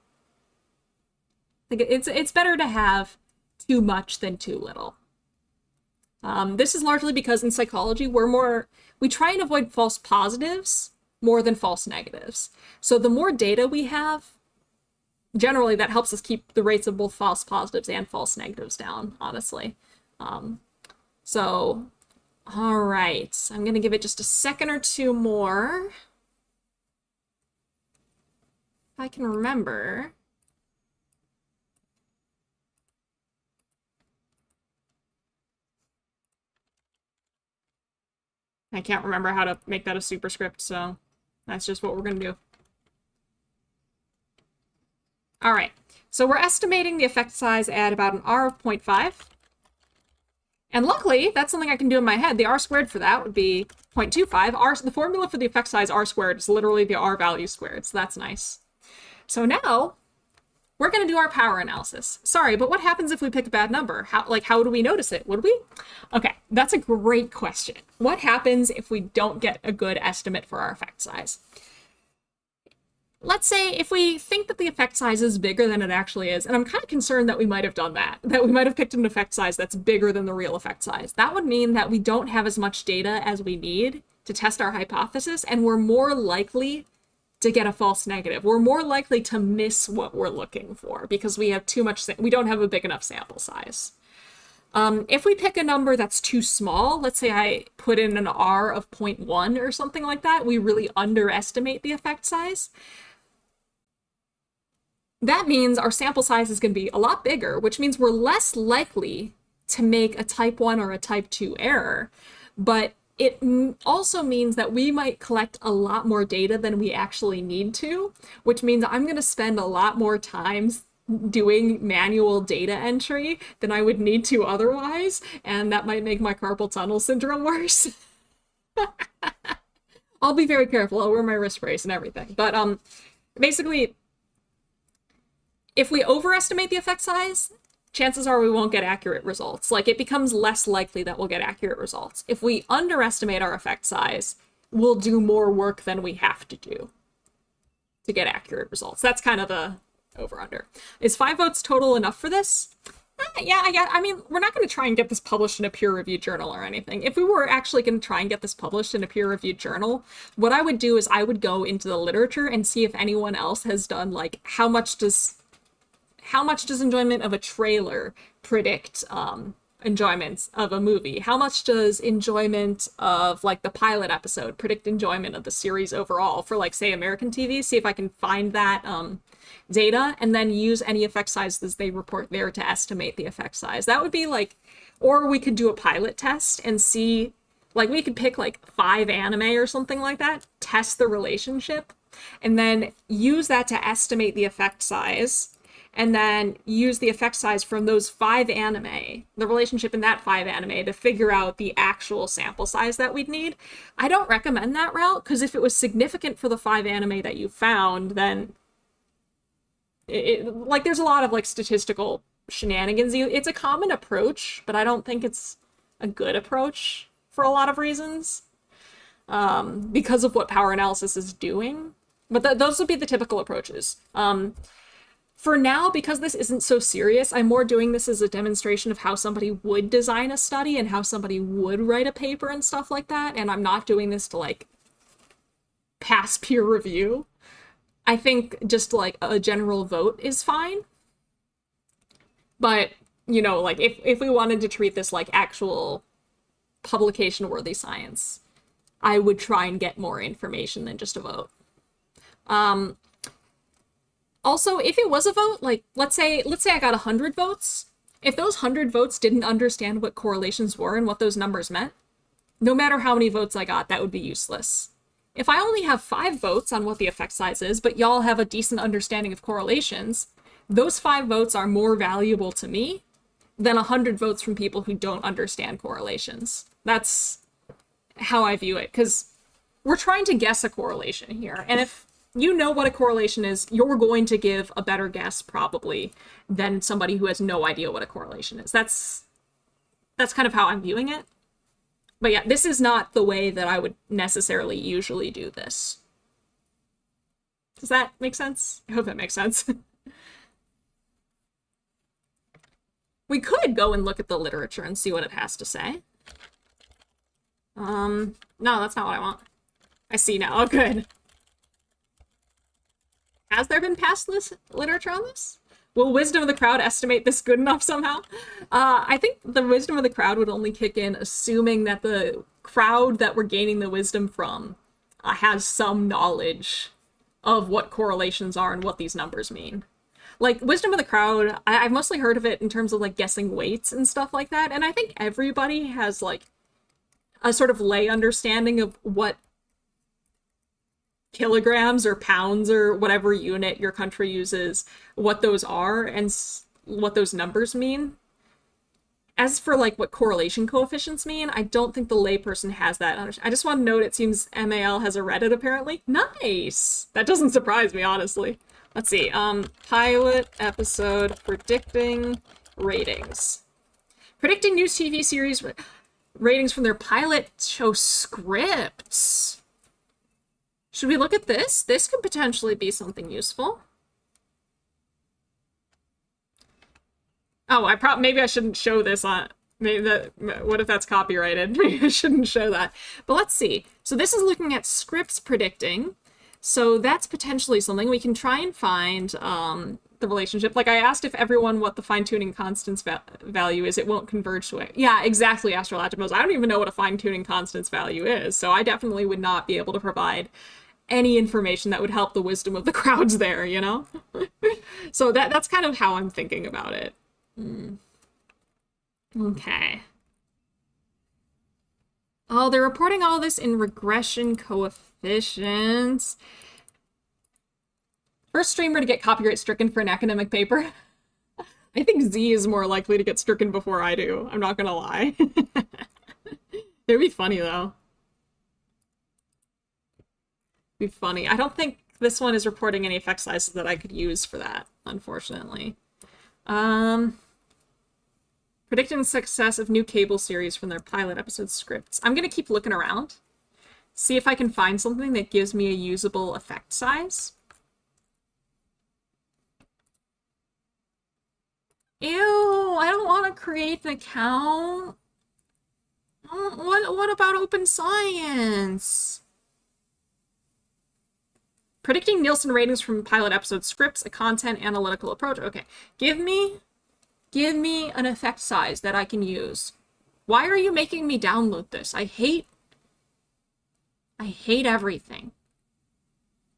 Like it's better to have too much than too little. This is largely because in psychology, we try and avoid false positives more than false negatives. So the more data we have, generally that helps us keep the rates of both false positives and false negatives down, honestly. So, all right, I'm gonna give it just a second or two more. If I can remember. I can't remember how to make that a superscript, so that's just what we're gonna do. All right, so we're estimating the effect size at about an R of 0.5. And luckily, that's something I can do in my head. The R squared for that would be 0.25. The formula for the effect size R squared is literally the R value squared, so that's nice. So now, we're going to do our power analysis. Sorry, but what happens if we pick a bad number? How do we notice it? Would we? Okay, that's a great question. What happens if we don't get a good estimate for our effect size? Let's say if we think that the effect size is bigger than it actually is, and I'm kind of concerned that we might have done that we might have picked an effect size that's bigger than the real effect size. That would mean that we don't have as much data as we need to test our hypothesis, and we're more likely to get a false negative. We're more likely to miss what we're looking for because we have we don't have a big enough sample size. If we pick a number that's too small, let's say I put in an R of 0.1 or something like that, we really underestimate the effect size. That means our sample size is going to be a lot bigger, which means we're less likely to make a type 1 or a type 2 error. But it also means that we might collect a lot more data than we actually need to, which means I'm going to spend a lot more time doing manual data entry than I would need to otherwise, and that might make my carpal tunnel syndrome worse. I'll be very careful. I'll wear my wrist brace and everything. But basically, if we overestimate the effect size, chances are we won't get accurate results. Like, it becomes less likely that we'll get accurate results. If we underestimate our effect size, we'll do more work than we have to do to get accurate results. That's kind of the over-under. Is 5 votes total enough for this? Yeah, I mean, we're not going to try and get this published in a peer-reviewed journal or anything. If we were actually going to try and get this published in a peer-reviewed journal, what I would do is I would go into the literature and see if anyone else has done, like, how much does enjoyment of a trailer predict enjoyment of a movie? How much does enjoyment of, like, the pilot episode predict enjoyment of the series overall for, like, say, American TV? See if I can find that data, and then use any effect sizes they report there to estimate the effect size. That would be like, or we could do a pilot test and see, like, we could pick like 5 anime or something like that, test the relationship, and then use that to estimate the effect size, and then use the effect size from those 5 anime, the relationship in that 5 anime, to figure out the actual sample size that we'd need. I don't recommend that route, because if it was significant for the 5 anime that you found, then like, there's a lot of, like, statistical shenanigans. It's a common approach, but I don't think it's a good approach for a lot of reasons, because of what power analysis is doing. But those would be the typical approaches. For now, because this isn't so serious, I'm more doing this as a demonstration of how somebody would design a study and how somebody would write a paper and stuff like that, and I'm not doing this to, like, pass peer review. I think just, like, a general vote is fine. But, you know, like, if we wanted to treat this like actual publication-worthy science, I would try and get more information than just a vote. Also, if it was a vote, like, let's say I got 100 votes. If those 100 votes didn't understand what correlations were and what those numbers meant, no matter how many votes I got, that would be useless. If I only have 5 votes on what the effect size is, but y'all have a decent understanding of correlations, those 5 votes are more valuable to me than 100 votes from people who don't understand correlations. That's how I view it, because we're trying to guess a correlation here. And if you know what a correlation is, you're going to give a better guess probably than somebody who has no idea what a correlation is. That's kind of how I'm viewing it. But yeah, this is not the way that I would necessarily usually do this. Does that make sense? I hope that makes sense. We could go and look at the literature and see what it has to say. No, that's not what I want. I see now. Oh, good. Has there been past literature on this? Will wisdom of the crowd estimate this good enough somehow? I think the wisdom of the crowd would only kick in assuming that the crowd that we're gaining the wisdom from has some knowledge of what correlations are and what these numbers mean. Like, wisdom of the crowd, I've mostly heard of it in terms of, like, guessing weights and stuff like that, and I think everybody has, like, a sort of lay understanding of what kilograms or pounds or whatever unit your country uses, what those are and what those numbers mean. As for like what correlation coefficients mean, I don't think the layperson has that. I just want to note it seems MAL has a Reddit apparently. Nice! That doesn't surprise me, honestly. Let's see. Pilot episode predicting ratings. Predicting news TV series ratings from their pilot show scripts. Should we look at this? This could potentially be something useful. Oh, maybe I shouldn't show this on, what if that's copyrighted? Maybe I shouldn't show that. But let's see. So this is looking at scripts predicting. So that's potentially something we can try and find the relationship. Like I asked if everyone what the fine-tuning constants value is, it won't converge to it. Yeah, exactly, Astrologimos. I don't even know what a fine-tuning constants value is, so I definitely would not be able to provide any information that would help the wisdom of the crowds there, you know? So that's kind of how I'm thinking about it. Okay. Oh, they're reporting all this in regression coefficients. First streamer to get copyright stricken for an academic paper. I think Z is more likely to get stricken before I do. I'm not gonna lie. It'd be funny though. Be funny. I don't think this one is reporting any effect sizes that I could use for that, unfortunately. Predicting the success of new cable series from their pilot episode scripts. I'm gonna keep looking around, see if I can find something that gives me a usable effect size. Ew, I don't want to create an account. What about open science? Predicting Nielsen ratings from pilot episode scripts, a content analytical approach. Okay, give me an effect size that I can use. Why are you making me download this? I hate everything.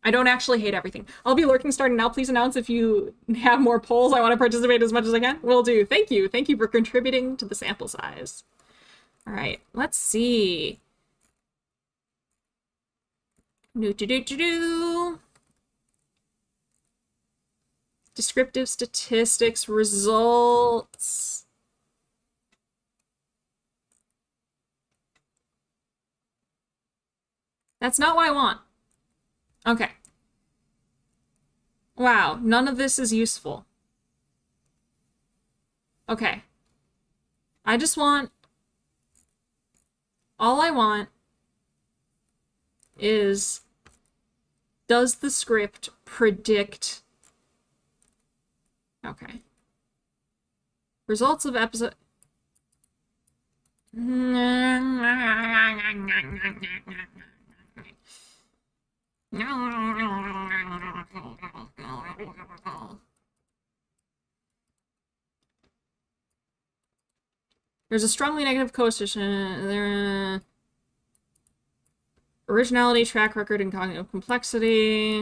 I don't actually hate everything. I'll be lurking starting now. Please announce if you have more polls. I want to participate as much as I can. Will do. Thank you. Thank you for contributing to the sample size. All right, let's see. Descriptive statistics results. That's not what I want. Okay. Wow, none of this is useful. Okay. I just want... All I want is... Does the script predict... Okay. Results of episode... There's a strongly negative coefficient. Originality, track record, and cognitive complexity.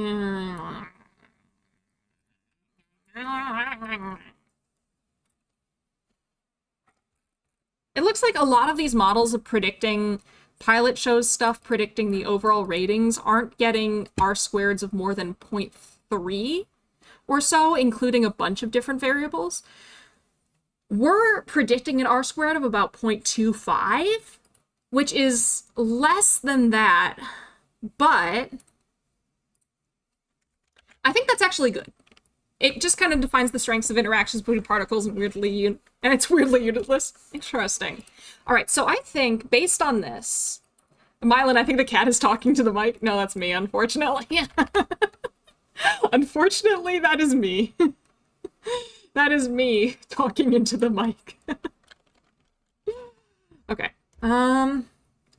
It looks like a lot of these models of predicting pilot shows stuff, predicting the overall ratings, aren't getting R-squareds of more than 0.3 or so, including a bunch of different variables. we're predicting an R squared of about 0.25, which is less than that, but I think that's actually good. It just kind of defines the strengths of interactions between particles and it's weirdly unitless. Interesting. All right, so I think based on this, Mylan, I think the cat is talking to the mic. No, that's me, unfortunately. Unfortunately, that is me. That is me talking into the mic. Okay. All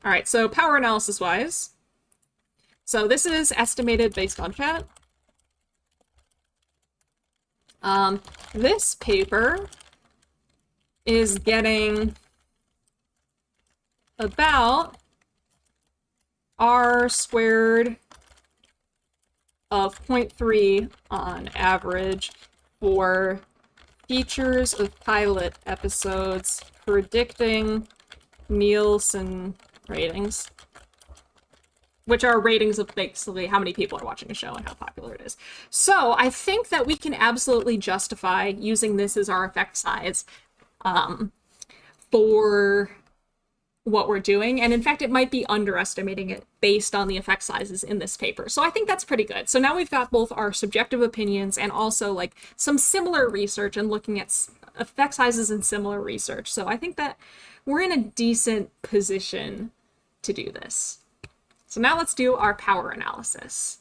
right, so power analysis wise. So this is estimated based on chat. This paper is getting about R squared of 0.3 on average for features of pilot episodes predicting Nielsen ratings, which are ratings of basically how many people are watching a show and how popular it is. So I think that we can absolutely justify using this as our effect size for what we're doing. And in fact, it might be underestimating it based on the effect sizes in this paper. So I think that's pretty good. So now we've got both our subjective opinions and also like some similar research and looking at effect sizes and similar research. So I think that we're in a decent position to do this. So now let's do our power analysis.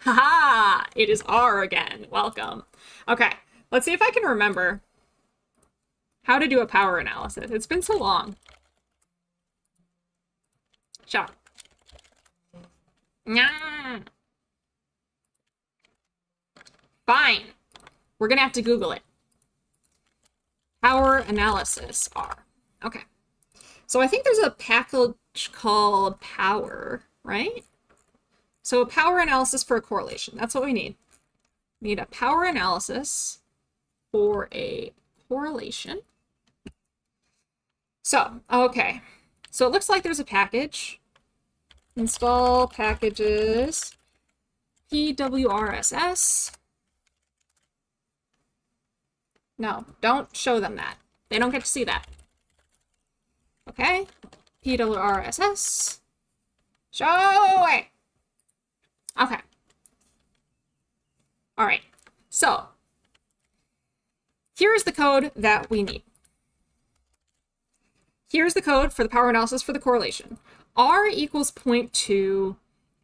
Haha, it is R again. Welcome. Okay, let's see if I can remember how to do a power analysis. It's been so long. Sure. Fine. We're gonna have to Google it. Power analysis R. Okay. So I think there's a package called Power, right? So a power analysis for a correlation. That's what we need. We need a power analysis for a correlation. So, okay. So it looks like there's a package. Install packages. PWRSS. No, don't show them that. They don't get to see that. Okay. PWRSS. Show it. Okay. All right. So here's the code that we need. Here's the code for the power analysis for the correlation. R equals 0.2.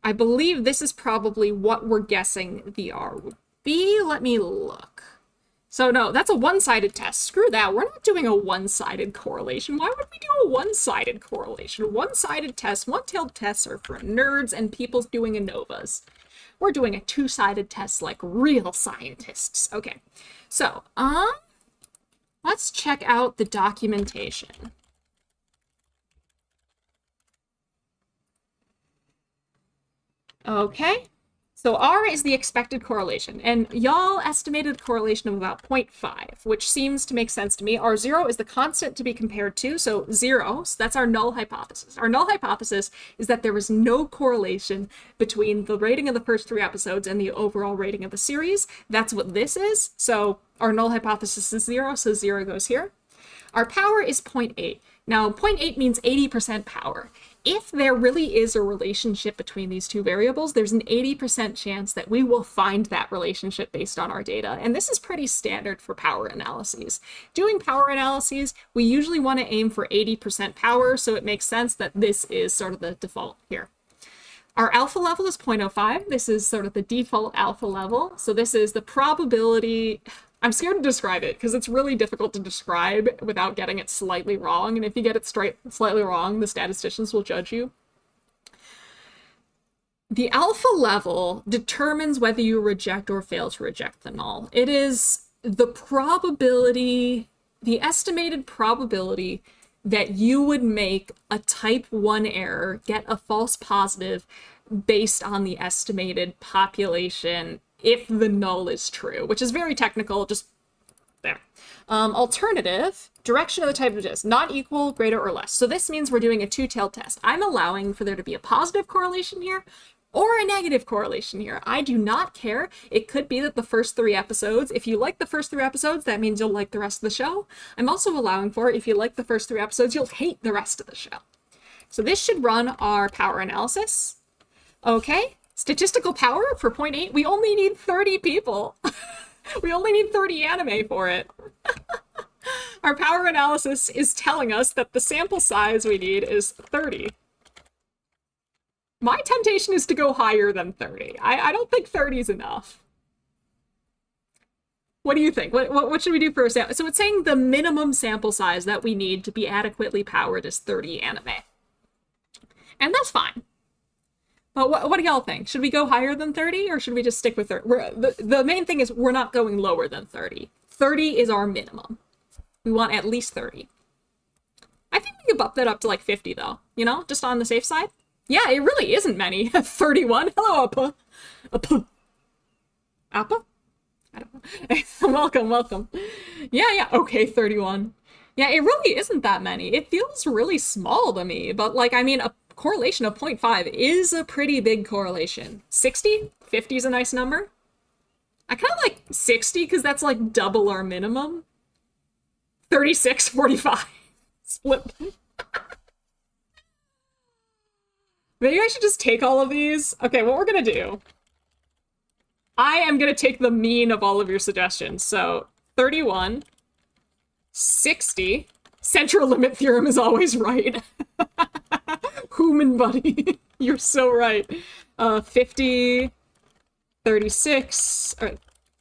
I believe this is probably what we're guessing the R would be. Let me look. So no, that's a one-sided test. Screw that. We're not doing a one-sided correlation. Why would we do a one-sided correlation? One-sided tests, one-tailed tests are for nerds and people doing ANOVAs. We're doing a two-sided test like real scientists. Okay, so let's check out the documentation. Okay, so R is the expected correlation, and y'all estimated a correlation of about 0.5, which seems to make sense to me. R0 is the constant to be compared to, so 0, so that's our null hypothesis. Our null hypothesis is that there was no correlation between the rating of the first 3 episodes and the overall rating of the series. That's what this is, so our null hypothesis is 0, so 0 goes here. Our power is 0.8. Now, 0.8 means 80% power. If there really is a relationship between these two variables, there's an 80% chance that we will find that relationship based on our data. And this is pretty standard for power analyses. Doing power analyses, we usually want to aim for 80% power, so it makes sense that this is sort of the default here. Our alpha level is 0.05. This is sort of the default alpha level. So this is the probability. I'm scared to describe it because it's really difficult to describe without getting it slightly wrong. And if you get it slightly wrong, the statisticians will judge you. The alpha level determines whether you reject or fail to reject the null. It is the probability, the estimated probability that you would make a type 1 error, get a false positive based on the estimated population if the null is true, which is very technical, just there. Alternative, direction of the type of test, not equal, greater, or less. So this means we're doing a two-tailed test. I'm allowing for there to be a positive correlation here or a negative correlation here. I do not care. It could be that the first 3 episodes, if you like the first 3 episodes, that means you'll like the rest of the show. I'm also allowing for, if you like the first 3 episodes, you'll hate the rest of the show. So this should run our power analysis. Okay, statistical power for 0.8. We only need 30 people. We only need 30 anime for it. Our power analysis is telling us that the sample size we need is 30. My temptation is to go higher than 30. I don't think 30 is enough. What do you think? What should we do for a sample? So it's saying the minimum sample size that we need to be adequately powered is 30 anime. And that's fine. But what do y'all think? Should we go higher than 30 or should we just stick with 30? The main thing is we're not going lower than 30. 30 is our minimum. We want at least 30. I think we could bump that up to like 50 though, you know, just on the safe side. Yeah, it really isn't many. 31. Hello, Appa. Appa? I don't know. Welcome. Yeah. Okay, 31. Yeah, it really isn't that many. It feels really small to me, but like, I mean, a correlation of 0.5 is a pretty big correlation. 60? 50 is a nice number. I kind of like 60 because that's like double our minimum. 36, 45. Split. Maybe I should just take all of these. Okay, what we're gonna do, I am gonna take the mean of all of your suggestions. So 31, 60, central limit theorem is always right. Human buddy, you're so right. 50, 36, or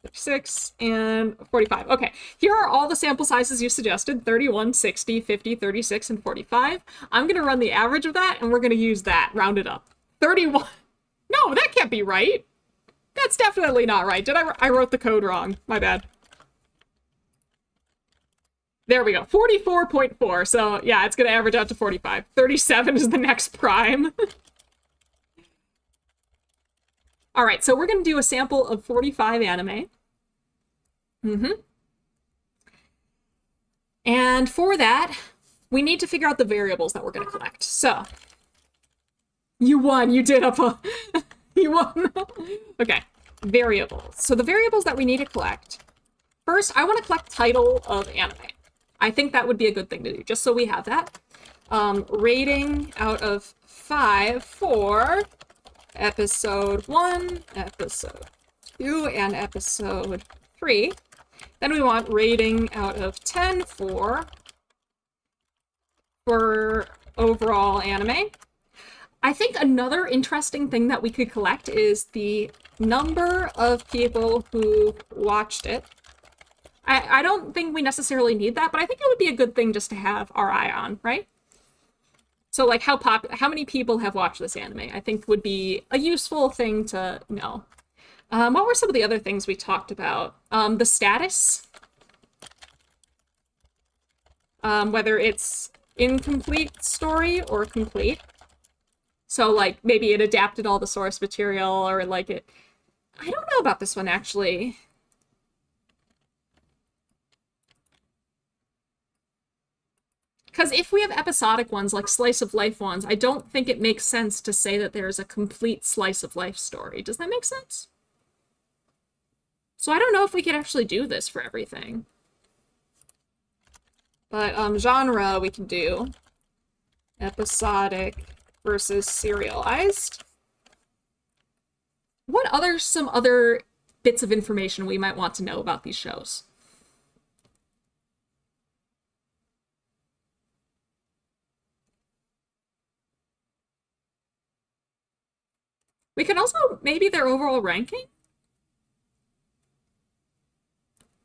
36, and 45. Okay, here are all the sample sizes you suggested: 31, 60, 50, 36, and 45. I'm gonna run the average of that, and we're gonna use that, round it up. 31. No, that can't be right. That's definitely not right. I wrote the code wrong. My bad. There we go. 44.4. So yeah, it's gonna average out to 45. 37 is the next prime. All right, so we're gonna do a sample of 45 anime. And for that, we need to figure out the variables that we're going to collect. So, you won. You did, Appa. You won. Okay, variables. So the variables that we need to collect. First, I want to collect title of anime. I think that would be a good thing to do, just so we have that. Rating out of 5 for episode 1, episode 2, and episode 3. Then we want rating out of 10 for overall anime. I think another interesting thing that we could collect is the number of people who watched it. I don't think we necessarily need that, but I think it would be a good thing just to have our eye on, right? So like how many people have watched this anime, I think would be a useful thing to know. What were some of the other things we talked about? The status. Whether it's incomplete story or complete. So like maybe it adapted all the source material or like it... I don't know about this one actually. Because if we have episodic ones, like slice of life ones, I don't think it makes sense to say that there's a complete slice of life story. Does that make sense? So I don't know if we could actually do this for everything. But genre we can do episodic versus serialized. What some other bits of information we might want to know about these shows? We can also maybe their overall ranking?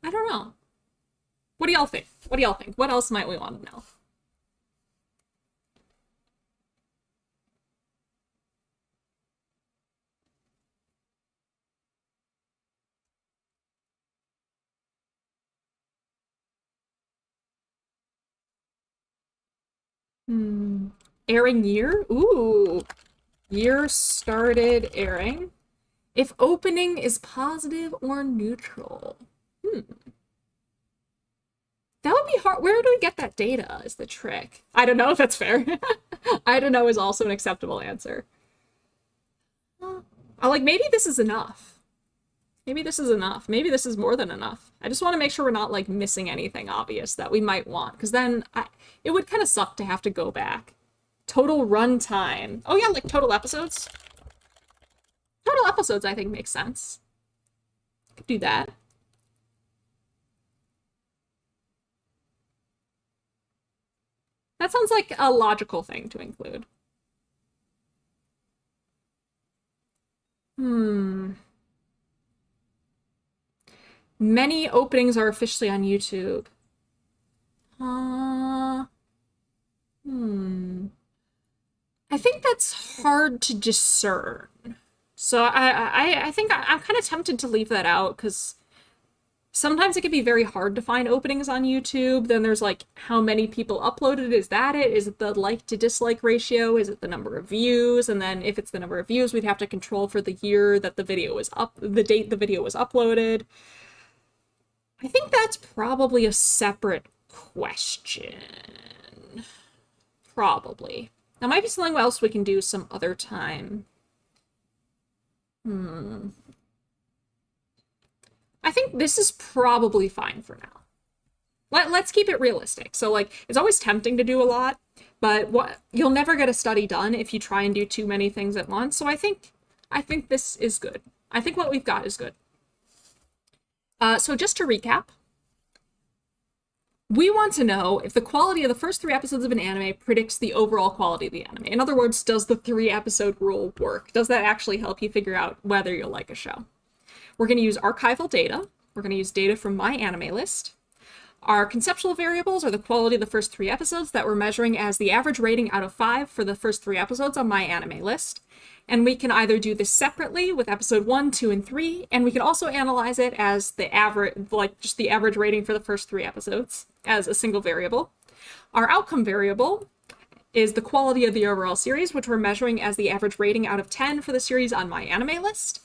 I don't know. What do y'all think? What do y'all think? What else might we want to know? Airing year? Ooh. Year started airing. If opening is positive or neutral. That would be hard. Where do we get that data is the trick. I don't know if that's fair. I don't know is also an acceptable answer. Like, maybe this is enough. Maybe this is enough. Maybe this is more than enough. I just want to make sure we're not, like, missing anything obvious that we might want, because then it would kind of suck to have to go back. Total run time. Oh yeah, like total episodes. Total episodes, I think, makes sense. Could do that. That sounds like a logical thing to include. Many openings are officially on YouTube. Uh, hmm. I think that's hard to discern. So I think I'm kind of tempted to leave that out because sometimes it can be very hard to find openings on YouTube. Then there's like how many people uploaded. Is that it? Is it the like to dislike ratio? Is it the number of views? And then if it's the number of views, we'd have to control for the year that the video was up, the date the video was uploaded. I think that's probably a separate question. Probably. That might be something else we can do some other time. I think this is probably fine for now. Let's keep it realistic. So, like, it's always tempting to do a lot, but you'll never get a study done if you try and do too many things at once. So I think this is good. I think what we've got is good. So just to recap, we want to know if the quality of the first 3 episodes of an anime predicts the overall quality of the anime. In other words, does the 3-episode rule work? Does that actually help you figure out whether you'll like a show? We're going to use archival data. We're going to use data from my anime list. Our conceptual variables are the quality of the first 3 episodes that we're measuring as the average rating out of 5 for the first 3 episodes on my anime list. And we can either do this separately with episode 1, 2, and 3, and we can also analyze it as the average, like just the average rating for the first 3 episodes as a single variable. Our outcome variable is the quality of the overall series, which we're measuring as the average rating out of 10 for the series on my anime list.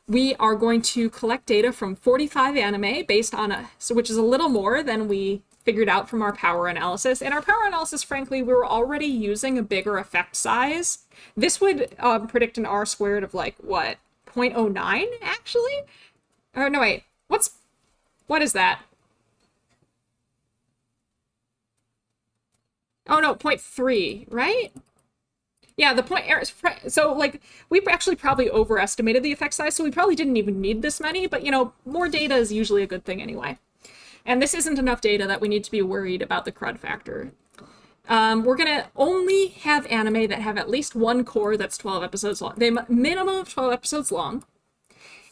We are going to collect data from 45 anime based on which is a little more than we figured out from our power analysis. In our power analysis, frankly, we were already using a bigger effect size. This would predict an R squared of like, what, 0.09 actually? Or no, wait, what is that? Oh no, 0.3, right? Yeah, the point, so like, we actually probably overestimated the effect size, so we probably didn't even need this many, but you know, more data is usually a good thing anyway. And this isn't enough data that we need to be worried about the crud factor. We're gonna only have anime that have at least one core that's 12 episodes long. They minimum of 12 episodes long.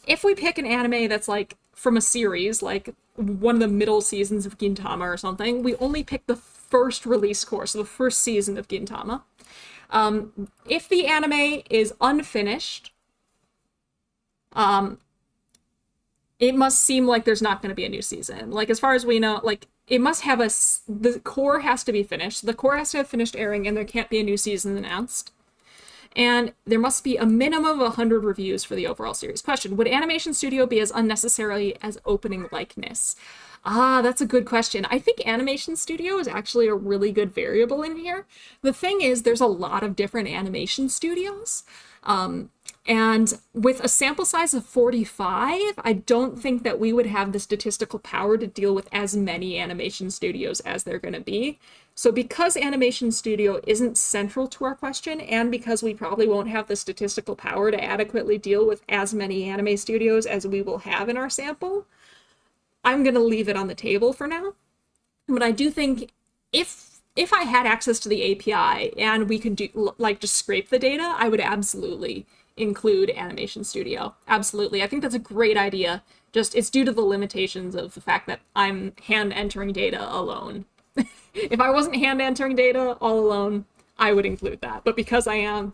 If we pick an anime that's like from a series, like one of the middle seasons of Gintama or something, we only pick the first release core, so the first season of Gintama. If the anime is unfinished, it must seem like there's not going to be a new season. Like, as far as we know, like, it must have the core has to be finished. The core has to have finished airing, and there can't be a new season announced. And there must be a minimum of 100 reviews for the overall series. Question, would Animation Studio be as unnecessary as opening likeness? Ah, that's a good question. I think Animation Studio is actually a really good variable in here. The thing is, there's a lot of different animation studios. And with a sample size of 45, I don't think that we would have the statistical power to deal with as many animation studios as they're going to be. So because Animation Studio isn't central to our question, and because we probably won't have the statistical power to adequately deal with as many anime studios as we will have in our sample, I'm going to leave it on the table for now. But I do think if I had access to the API and we could do, like, just scrape the data, I would absolutely include Animation Studio. Absolutely. I think that's a great idea. Just, it's due to the limitations of the fact that I'm hand entering data alone. If I wasn't hand entering data all alone, I would include that. But because I am,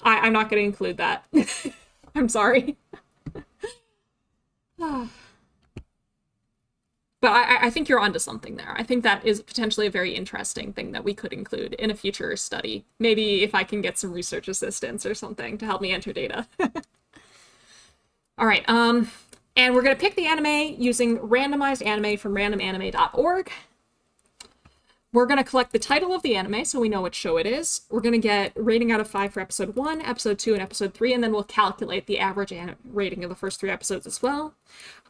I'm not going to include that. I'm sorry. But I think you're onto something there. I think that is potentially a very interesting thing that we could include in a future study. Maybe if I can get some research assistants or something to help me enter data. All right, and we're going to pick the anime using randomized anime from randomanime.org. We're going to collect the title of the anime so we know what show it is. We're going to get rating out of 5 for episode 1, episode 2, and episode 3, and then we'll calculate the average rating of the first 3 episodes as well.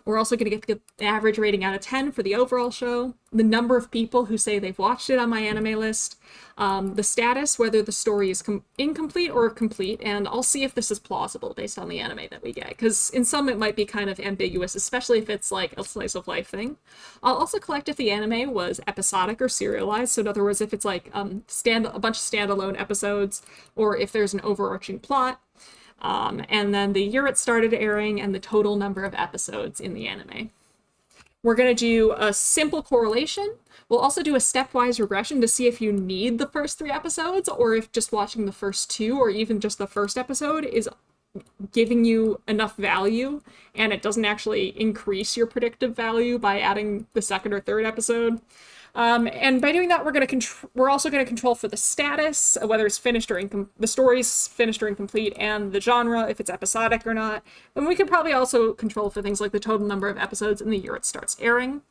We're also going to get the average rating out of 10 for the overall show, the number of people who say they've watched it on my anime list, the status, whether the story is incomplete or complete, and I'll see if this is plausible based on the anime that we get, because in some it might be kind of ambiguous, especially if it's like a slice of life thing. I'll also collect if the anime was episodic or serialized, so in other words, if it's like a bunch of standalone episodes, or if there's an overarching plot. And then the year it started airing and the total number of episodes in the anime. We're going to do a simple correlation. We'll also do a stepwise regression to see if you need the first 3 episodes or if just watching the first 2 or even just the first episode is giving you enough value and it doesn't actually increase your predictive value by adding the second or third episode. And by doing that, we're also going to control for the status, whether it's finished or the story's finished or incomplete, and the genre, if it's episodic or not. And we could probably also control for things like the total number of episodes and the year it starts airing.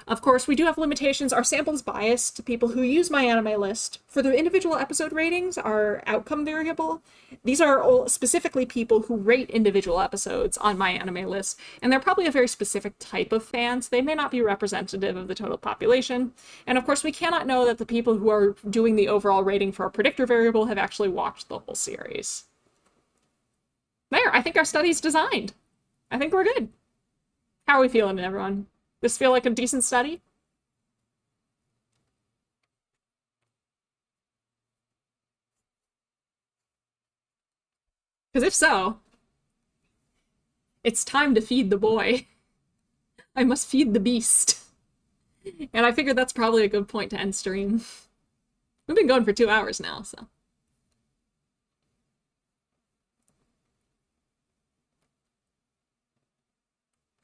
Of course, we do have limitations. Our sample is biased to people who use my anime list. For the individual episode ratings, our outcome variable, these are all specifically people who rate individual episodes on my anime list, and they're probably a very specific type of fan, so they may not be representative of the total population. And of course, we cannot know that the people who are doing the overall rating for our predictor variable have actually watched the whole series. There, I think our study's designed. I think we're good. How are we feeling, everyone? This feel like a decent study? Because if so, it's time to feed the boy. I must feed the beast. And I figured that's probably a good point to end stream. We've been going for 2 hours now, so.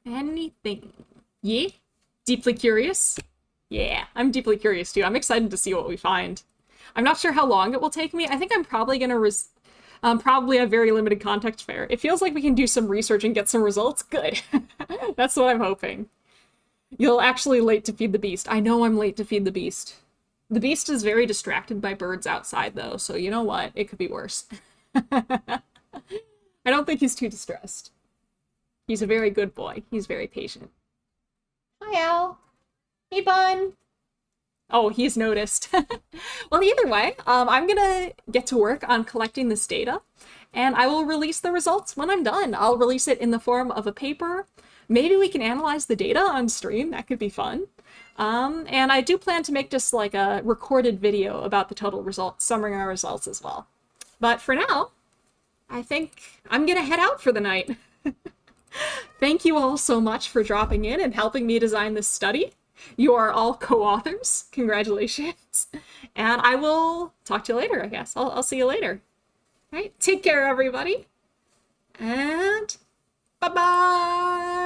Anything. Yeah? Deeply curious? Yeah, I'm deeply curious too. I'm excited to see what we find. I'm not sure how long it will take me. I think I'm probably gonna probably have very limited context fair. It feels like we can do some research and get some results. Good. That's what I'm hoping. You'll actually late to feed the beast. I know I'm late to feed the beast. The beast is very distracted by birds outside though, so you know what? It could be worse. I don't think he's too distressed. He's a very good boy. He's very patient. Hi, Al. Hey, Bun. Oh, he's noticed. Well, either way, I'm gonna get to work on collecting this data, and I will release the results when I'm done. I'll release it in the form of a paper. Maybe we can analyze the data on stream. That could be fun. And I do plan to make just like a recorded video about the total results, summarizing our results as well. But for now, I think I'm gonna head out for the night. Thank you all so much for dropping in and helping me design this study. You are all co-authors. Congratulations. And I will talk to you later, I guess. I'll see you later. All right, take care, everybody. And bye-bye.